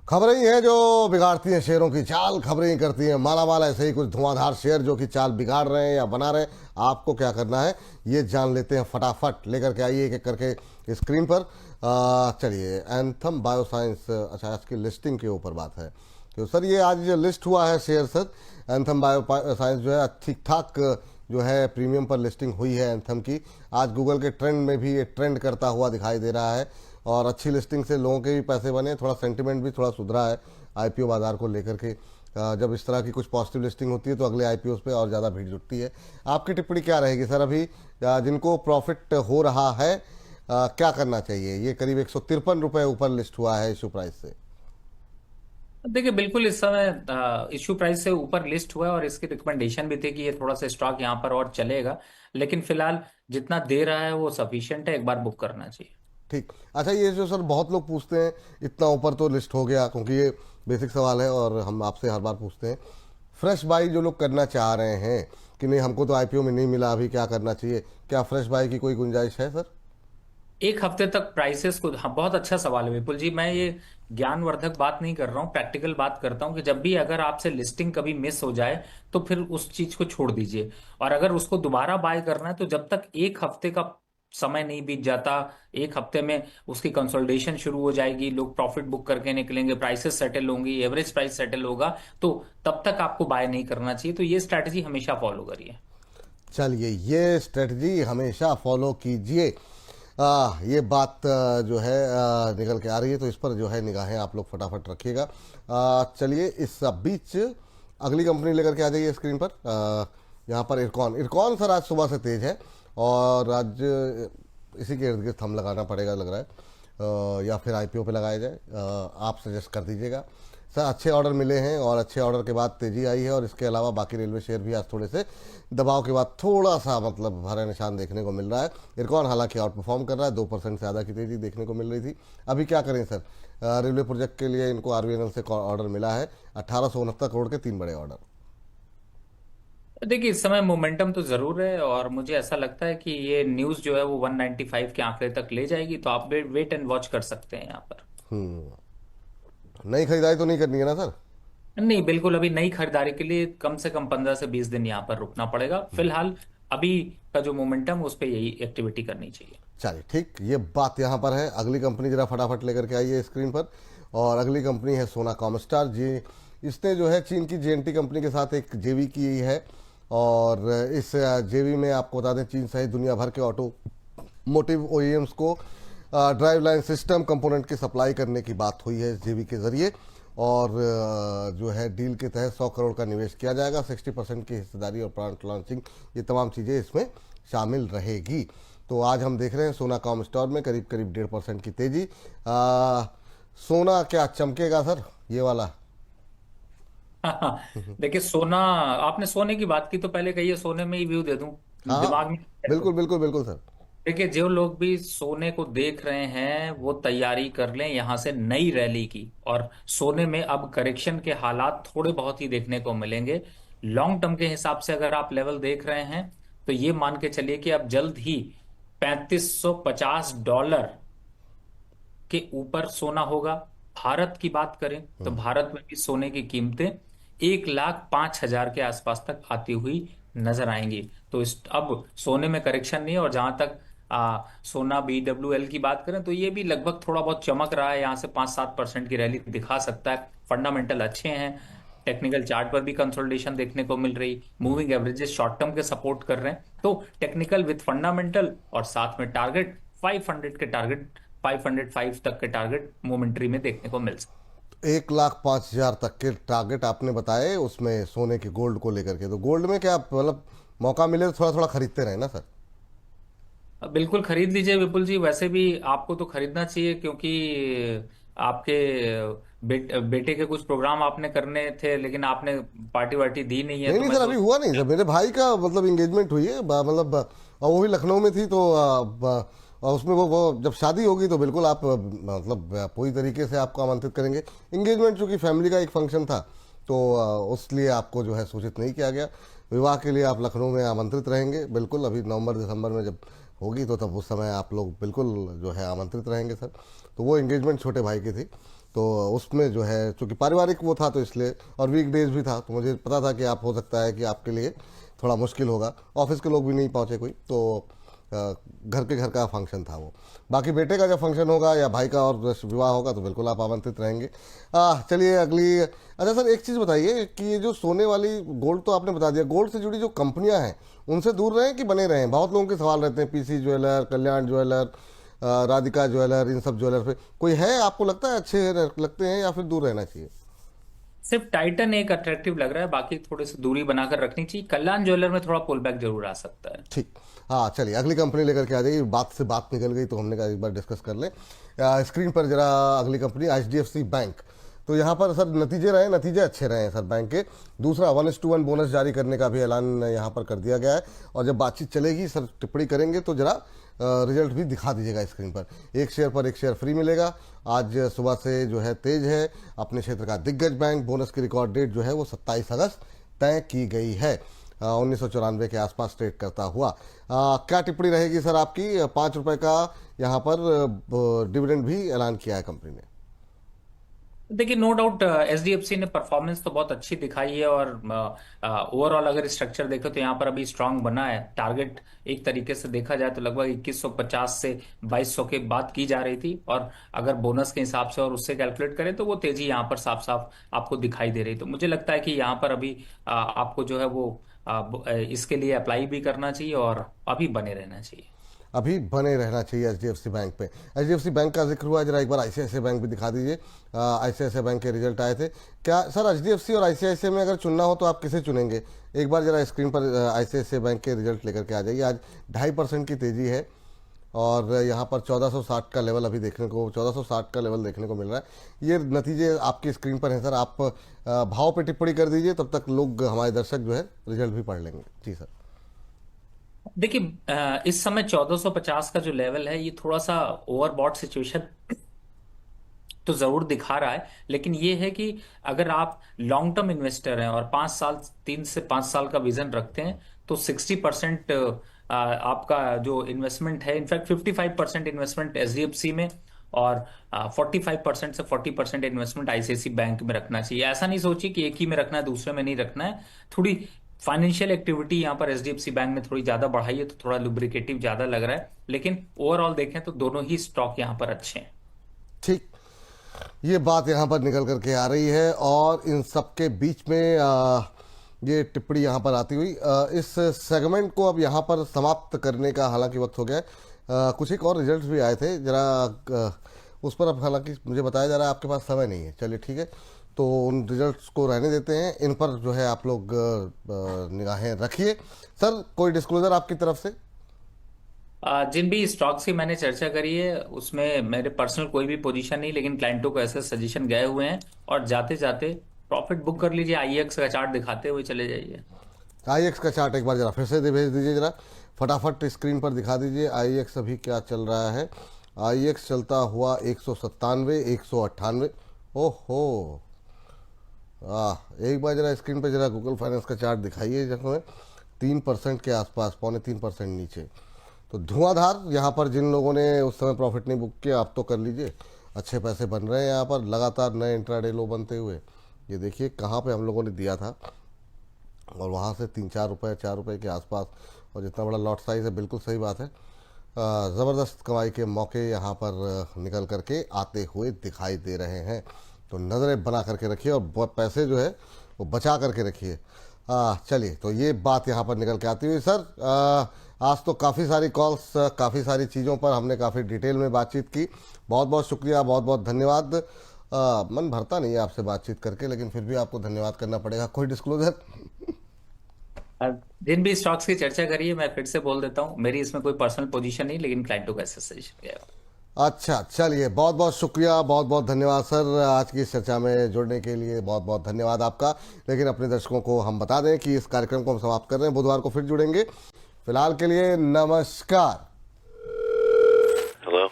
खबरें ही हैं जो बिगाड़ती हैं शेयरों की चाल, खबरें ही करती हैं माला माल। ऐसे ही कुछ धुआंधार शेयर जो कि चाल बिगाड़ रहे हैं या बना रहे हैं। आपको क्या करना है ये जान लेते हैं फटाफट। लेकर के आइए एक एक करके स्क्रीन पर। चलिए, एंथम बायोसाइंस, अच्छा इसकी लिस्टिंग के ऊपर बात है। तो सर ये आज लिस्ट हुआ है शेयर सर, एंथम बायोसाइंस जो है ठीक ठाक जो है प्रीमियम पर लिस्टिंग हुई है एंथम की। आज गूगल के ट्रेंड में भी ये ट्रेंड करता हुआ दिखाई दे रहा है और अच्छी लिस्टिंग से लोगों के भी पैसे बने, थोड़ा सेंटिमेंट भी थोड़ा सुधरा है आईपीओ बाजार को लेकर के। जब इस तरह की कुछ पॉजिटिव लिस्टिंग होती है तो अगले आईपीओ पे और ज़्यादा भीड़ जुटती है। आपकी टिप्पणी क्या रहेगी सर? अभी जिनको प्रॉफिट हो रहा है क्या करना चाहिए? ये करीब 153 रुपये ऊपर लिस्ट हुआ है इशू प्राइस से। देखिए बिल्कुल इस समय इश्यू प्राइस से ऊपर लिस्ट हुआ है, और इसकी रिकमेंडेशन भी थी कि ये थोड़ा सा स्टॉक यहाँ पर और चलेगा, लेकिन फिलहाल जितना दे रहा है वो सफिशिएंट है, एक बार बुक करना चाहिए। ठीक। अच्छा, ये जो सर बहुत लोग पूछते हैं इतना ऊपर तो लिस्ट हो गया, क्योंकि ये बेसिक सवाल है और हम आपसे हर बार पूछते हैं, फ्रेश बाई जो लोग करना चाह रहे हैं कि नहीं हमको तो आईपीओ में नहीं मिला, अभी क्या करना चाहिए? क्या फ्रेश बाई की कोई गुंजाइश है सर? एक हफ्ते तक प्राइसेस को, हाँ बहुत अच्छा सवाल है विपुल जी। मैं ये ज्ञानवर्धक बात नहीं कर रहा हूँ, प्रैक्टिकल बात करता हूँ कि जब भी अगर आपसे लिस्टिंग कभी मिस हो जाए तो फिर उस चीज को छोड़ दीजिए, और अगर उसको दोबारा बाय करना है तो जब तक एक हफ्ते का समय नहीं बीत जाता, एक हफ्ते में उसकी कंसोलिडेशन शुरू हो जाएगी, लोग प्रॉफिट बुक करके निकलेंगे, प्राइसेस सेटल होंगी, एवरेज प्राइस सेटल होगा, तो तब तक आपको बाय नहीं करना चाहिए। तो ये स्ट्रैटेजी हमेशा फॉलो करिए। चलिए, ये स्ट्रेटजी हमेशा फॉलो कीजिए। ये बात जो है निकल के आ रही है, तो इस पर जो है निगाहें आप लोग फटाफट रखिएगा। चलिए, इस बीच अगली कंपनी लेकर के आ जाइए स्क्रीन पर। यहाँ पर इरकॉन। इरकॉन सर आज सुबह से तेज है और आज इसी के इर्द गिर्द थंब लगाना पड़ेगा लग रहा है, या फिर आईपीओ पे लगाया जाए। आप सजेस्ट कर दीजिएगा सर। अच्छे ऑर्डर मिले हैं और अच्छे ऑर्डर के बाद तेजी आई है, और इसके अलावा बाकी रेलवे शेयर भी आज थोड़े से दबाव के बाद थोड़ा सा मतलब हरा निशान देखने को मिल रहा है। इरकॉन हालांकि आउट परफॉर्म कर रहा है, 2% से ज़्यादा की तेजी देखने को मिल रही थी। अभी क्या करें सर? रेलवे प्रोजेक्ट के लिए इनको आरबीएनएल से ऑर्डर मिला है 1869 करोड़ के 3 बड़े ऑर्डर। देखिए इस समय मोमेंटम तो जरूर है, और मुझे ऐसा लगता है कि ये न्यूज जो है वो 195 के आंकड़े तक ले जाएगी, तो आप वेट एंड वॉच कर सकते हैं यहाँ पर। नई खरीदारी तो नहीं करनी है ना सर? नहीं बिल्कुल, अभी नई खरीदारी के लिए कम से कम 15 से 20 दिन यहाँ पर रुकना पड़ेगा। फिलहाल अभी का जो मोमेंटम उस पर यही एक्टिविटी करनी चाहिए। चलिए ठीक, ये बात यहाँ पर है। अगली कंपनी जरा फटाफट लेकर के आइए स्क्रीन पर, और अगली कंपनी है सोना कॉमस्टार जी। इसने जो है चीन की जेएनटी कंपनी के साथ एक जेवी की है, और इस जेवी में आपको बता दें चीन सहित दुनिया भर के ऑटोमोटिव ओईएम्स को ड्राइव लाइन सिस्टम कंपोनेंट की सप्लाई करने की बात हुई है इस जेवी के जरिए। और जो है डील के तहत 100 करोड़ का निवेश किया जाएगा, 60% की हिस्सेदारी और प्लांट लॉन्चिंग, ये तमाम चीज़ें इसमें शामिल रहेगी। तो आज हम देख रहे हैं सोना कॉम स्टॉक में करीब करीब 1.5% की तेजी। सोना क्या चमकेगा सर ये वाला? देखिए सोना, आपने सोने की बात की तो पहले कहिए सोने में ही व्यू दे दूं हाँ, दिमाग में। बिल्कुल बिल्कुल बिल्कुल सर। देखिए जो लोग भी सोने को देख रहे हैं वो तैयारी कर लें यहाँ से नई रैली की, और सोने में अब करेक्शन के हालात थोड़े बहुत ही देखने को मिलेंगे। लॉन्ग टर्म के हिसाब से अगर आप लेवल देख रहे हैं तो ये मान के चलिए कि अब जल्द ही $3550 के ऊपर सोना होगा। भारत की बात करें तो भारत में भी सोने की कीमतें 1,05,000 के आसपास तक आती हुई नजर आएंगी। तो इस अब सोने में करेक्शन नहीं है, और जहां तक सोना BWL की बात करें तो ये भी लगभग थोड़ा बहुत चमक रहा है, यहाँ से 5-7% की रैली दिखा सकता है। फंडामेंटल अच्छे हैं, टेक्निकल चार्ट पर भी कंसोलिडेशन देखने को मिल रही, मूविंग एवरेजेस शॉर्ट टर्म के सपोर्ट कर रहे हैं। तो टेक्निकल विद फंडामेंटल और साथ में टारगेट 500 के टारगेट 505 तक के टारगेट मोमेंट्री में देखने को मिल सकते हैं। 1,05,000 तक के टारगेट आपने बताए, उसमें सोने के गोल्ड को लेकर के। तो गोल्ड में क्या मतलब मौका मिले तो थोड़ा थोड़ा खरीदते रहे ना सर? बिल्कुल खरीद लीजिए विपुल जी। वैसे भी आपको तो खरीदना चाहिए, क्योंकि आपके बेटे के कुछ प्रोग्राम आपने करने थे, लेकिन आपने पार्टी वार्टी दी नहीं है, नहीं तो नहीं मैं सर, अभी सोच। हुआ नहीं सर। मेरे भाई का मतलब इंगेजमेंट हुई है, मतलब और वो भी लखनऊ में थी। तो और उसमें वो जब शादी होगी तो बिल्कुल आप मतलब पूरी तरीके से आपको आमंत्रित करेंगे। इंगेजमेंट चूंकि फैमिली का एक फंक्शन था, तो उसलिए आपको जो है सूचित नहीं किया गया। विवाह के लिए आप लखनऊ में आमंत्रित रहेंगे बिल्कुल। अभी नवंबर दिसंबर में जब होगी तो तब उस समय आप लोग बिल्कुल जो है आमंत्रित रहेंगे सर। तो वो एंगेजमेंट छोटे भाई की थी, तो उसमें जो है चूँकि पारिवारिक वो था तो इसलिए, और वीक डेज भी था, तो मुझे पता था कि आप हो सकता है कि आपके लिए थोड़ा मुश्किल होगा। ऑफिस के लोग भी नहीं पहुँचे कोई, तो घर का फंक्शन था वो। बाकी बेटे का जब फंक्शन होगा या भाई का और विवाह होगा तो बिल्कुल आप आमंत्रित रहेंगे। चलिए अगली। अच्छा सर, एक चीज़ बताइए कि ये जो सोने वाली, गोल्ड तो आपने बता दिया, गोल्ड से जुड़ी जो कंपनियां हैं उनसे दूर रहें कि बने रहें? बहुत लोगों के सवाल रहते हैं, पीसी ज्वेलर, कल्याण ज्वेलर, राधिका ज्वेलर, इन सब ज्वेलर पे कोई है आपको लगता है अच्छे लगते हैं या फिर दूर रहना चाहिए? सिर्फ टाइटन एक अट्रैक्टिव लग रहा है, बाकी थोड़ी सी दूरी बनाकर रखनी चाहिए। कल्याण ज्वेलर में थोड़ा पुल बैक जरूर आ सकता है। ठीक। हाँ चलिए अगली कंपनी लेकर के आ जाइए। बात से बात निकल गई तो हमने कहा एक बार डिस्कस कर लें। स्क्रीन पर जरा अगली कंपनी HDFC बैंक। तो यहाँ पर सर नतीजे अच्छे रहे हैं सर बैंक के। दूसरा 1:1 बोनस जारी करने का भी ऐलान यहाँ पर कर दिया गया है, और जब बातचीत चलेगी सर टिप्पणी करेंगे तो जरा रिजल्ट भी दिखा दीजिएगा स्क्रीन पर। एक शेयर पर एक शेयर फ्री मिलेगा। आज सुबह से जो है तेज है। अपने क्षेत्र का दिग्गज बैंक, बोनस की रिकॉर्ड डेट जो है वो 27 अगस्त तय की गई है। 1994 के आसपास ट्रेड करता हुआ। क्या टिप्पणी रहेगी सर आपकी? 5 रुपए का यहाँ पर डिविडेंड भी ऐलान किया है कंपनी ने। देखिए, नो डाउट एचडीएफसी ने परफॉर्मेंस तो बहुत अच्छी दिखाई है, और ओवरऑल अगर स्ट्रक्चर देखें तो यहाँ पर अभी स्ट्रांग बना है। टारगेट एक तरीके से देखा जाए तो लगभग 2150 से 2200 के बात की जा रही थी, और अगर बोनस के हिसाब से और उससे कैलकुलेट करें तो वो तेजी यहाँ पर साफ साफ आपको दिखाई दे रही। तो मुझे लगता है कि यहाँ पर अभी आपको जो है वो इसके लिए अप्लाई भी करना चाहिए और अभी बने रहना चाहिए। अभी बने रहना चाहिए HDFC बैंक पे। HDFC बैंक का जिक्र हुआ, जरा एक बार ICICI बैंक भी दिखा दीजिए। ICICI बैंक के रिजल्ट आए थे क्या सर? HDFC और ICICI में अगर चुनना हो तो आप किसे चुनेंगे? एक बार जरा स्क्रीन पर ICICI बैंक के रिजल्ट लेकर के आ जाइए। आज 2.5% की तेजी है, और यहाँ पर 1460 का लेवल अभी देखने को 1460 का लेवल देखने को मिल रहा है। ये नतीजे आपकी स्क्रीन पर हैं सर। आप भाव पे टिप्पणी कर दीजिए, तब तक लोग, हमारे दर्शक जो है रिजल्ट भी पढ़ लेंगे। जी सर। देखिए, इस समय 1450 का जो लेवल है, ये थोड़ा सा ओवरबॉट सिचुएशन तो जरूर दिखा रहा है, लेकिन ये है कि अगर आप लॉन्ग टर्म इन्वेस्टर हैं और 5 साल, 3 से 5 साल का विजन रखते हैं, तो 60% आपका जो इन्वेस्टमेंट है, इनफैक्ट 55% इन्वेस्टमेंट एचडीएफसी में, और 45% से 40% इन्वेस्टमेंट आईसीआईसी बैंक में रखना चाहिए। ऐसा नहीं सोचिए कि एक ही में रखना है, दूसरे में नहीं रखना है। थोड़ी फाइनेंशियल एक्टिविटी यहाँ पर एचडीएफसी बैंक में थोड़ी ज्यादा बढ़ाई है, तो थोड़ा लुब्रिकेटिव ज्यादा लग रहा है, लेकिन ओवरऑल देखें तो दोनों ही स्टॉक यहाँ पर अच्छे हैं। ठीक, ये बात यहाँ पर निकल करके आ रही है, और इन सब के बीच में ये टिप्पणी यहाँ पर आती हुई इस सेगमेंट को अब यहाँ पर समाप्त करने का हालांकि वक्त हो गया है। कुछ एक और रिजल्ट्स भी आए थे, जरा उस पर अब हालांकि मुझे बताया जा रहा है आपके पास समय नहीं है। चलिए ठीक है, तो उन रिजल्ट्स को रहने देते हैं। इन पर जो है आप लोग निगाहें रखिए। सर कोई डिस्क्लोजर आपकी तरफ से? जिन भी स्टॉक्स की मैंने चर्चा करी है उसमें मेरे पर्सनल कोई भी पोजीशन नहीं, लेकिन क्लाइंटों को ऐसे सजेशन गए हुए हैं, और जाते जाते प्रॉफिट बुक कर लीजिए। आईएक्स का चार्ट दिखाते हुए चले जाइए। IEX का चार्ट एक बार जरा फिर से भेज दीजिए, जरा फटाफट स्क्रीन पर दिखा दीजिए। IEX अभी क्या चल रहा है? IEX चलता हुआ 197, 198। ओहो, एक बार जरा स्क्रीन पर जरा गूगल फाइनेंस का चार्ट दिखाइए, जिसमें 3% के आसपास, 3.25% नीचे। तो धुआंधार यहाँ पर जिन लोगों ने उस समय प्रॉफिट नहीं बुक किया, आप तो कर लीजिए। अच्छे पैसे बन रहे हैं यहाँ पर, लगातार नए इंट्राडे लो बनते हुए। ये देखिए कहाँ पे हम लोगों ने दिया था, और वहाँ से 3-4 रुपये, 4 रुपये के आसपास, और जितना बड़ा लॉट साइज़ है, बिल्कुल सही बात है। ज़बरदस्त कमाई के मौके यहाँ पर निकल करके आते हुए दिखाई दे रहे हैं। तो नज़रें बना करके रखिए, और पैसे जो है वो बचा करके रखिए। चलिए, तो ये बात यहाँ पर निकल के आती हुई सर, आज तो काफ़ी सारी कॉल्स, काफ़ी सारी चीज़ों पर हमने काफ़ी डिटेल में बातचीत की। बहुत बहुत शुक्रिया, बहुत बहुत धन्यवाद। मन भरता नहीं है आपसे बातचीत करके, लेकिन फिर भी आपको धन्यवाद करना पड़ेगा। कोई डिस्क्लोजर? जिन भी स्टॉक्स की चर्चा करी है, मैं फिर से बोल देता हूँ, मेरी इसमें कोई पर्सनल पोजीशन नहीं, लेकिन क्लाइंटों का सजेशन है। अच्छा, चलिए, बहुत बहुत शुक्रिया, बहुत बहुत धन्यवाद सर, आज की इस चर्चा में जुड़ने के लिए बहुत बहुत धन्यवाद आपका। लेकिन अपने दर्शकों को हम बता दें कि इस कार्यक्रम को हम समाप्त कर रहे हैं, बुधवार को फिर जुड़ेंगे। फिलहाल के लिए नमस्कार। Hello?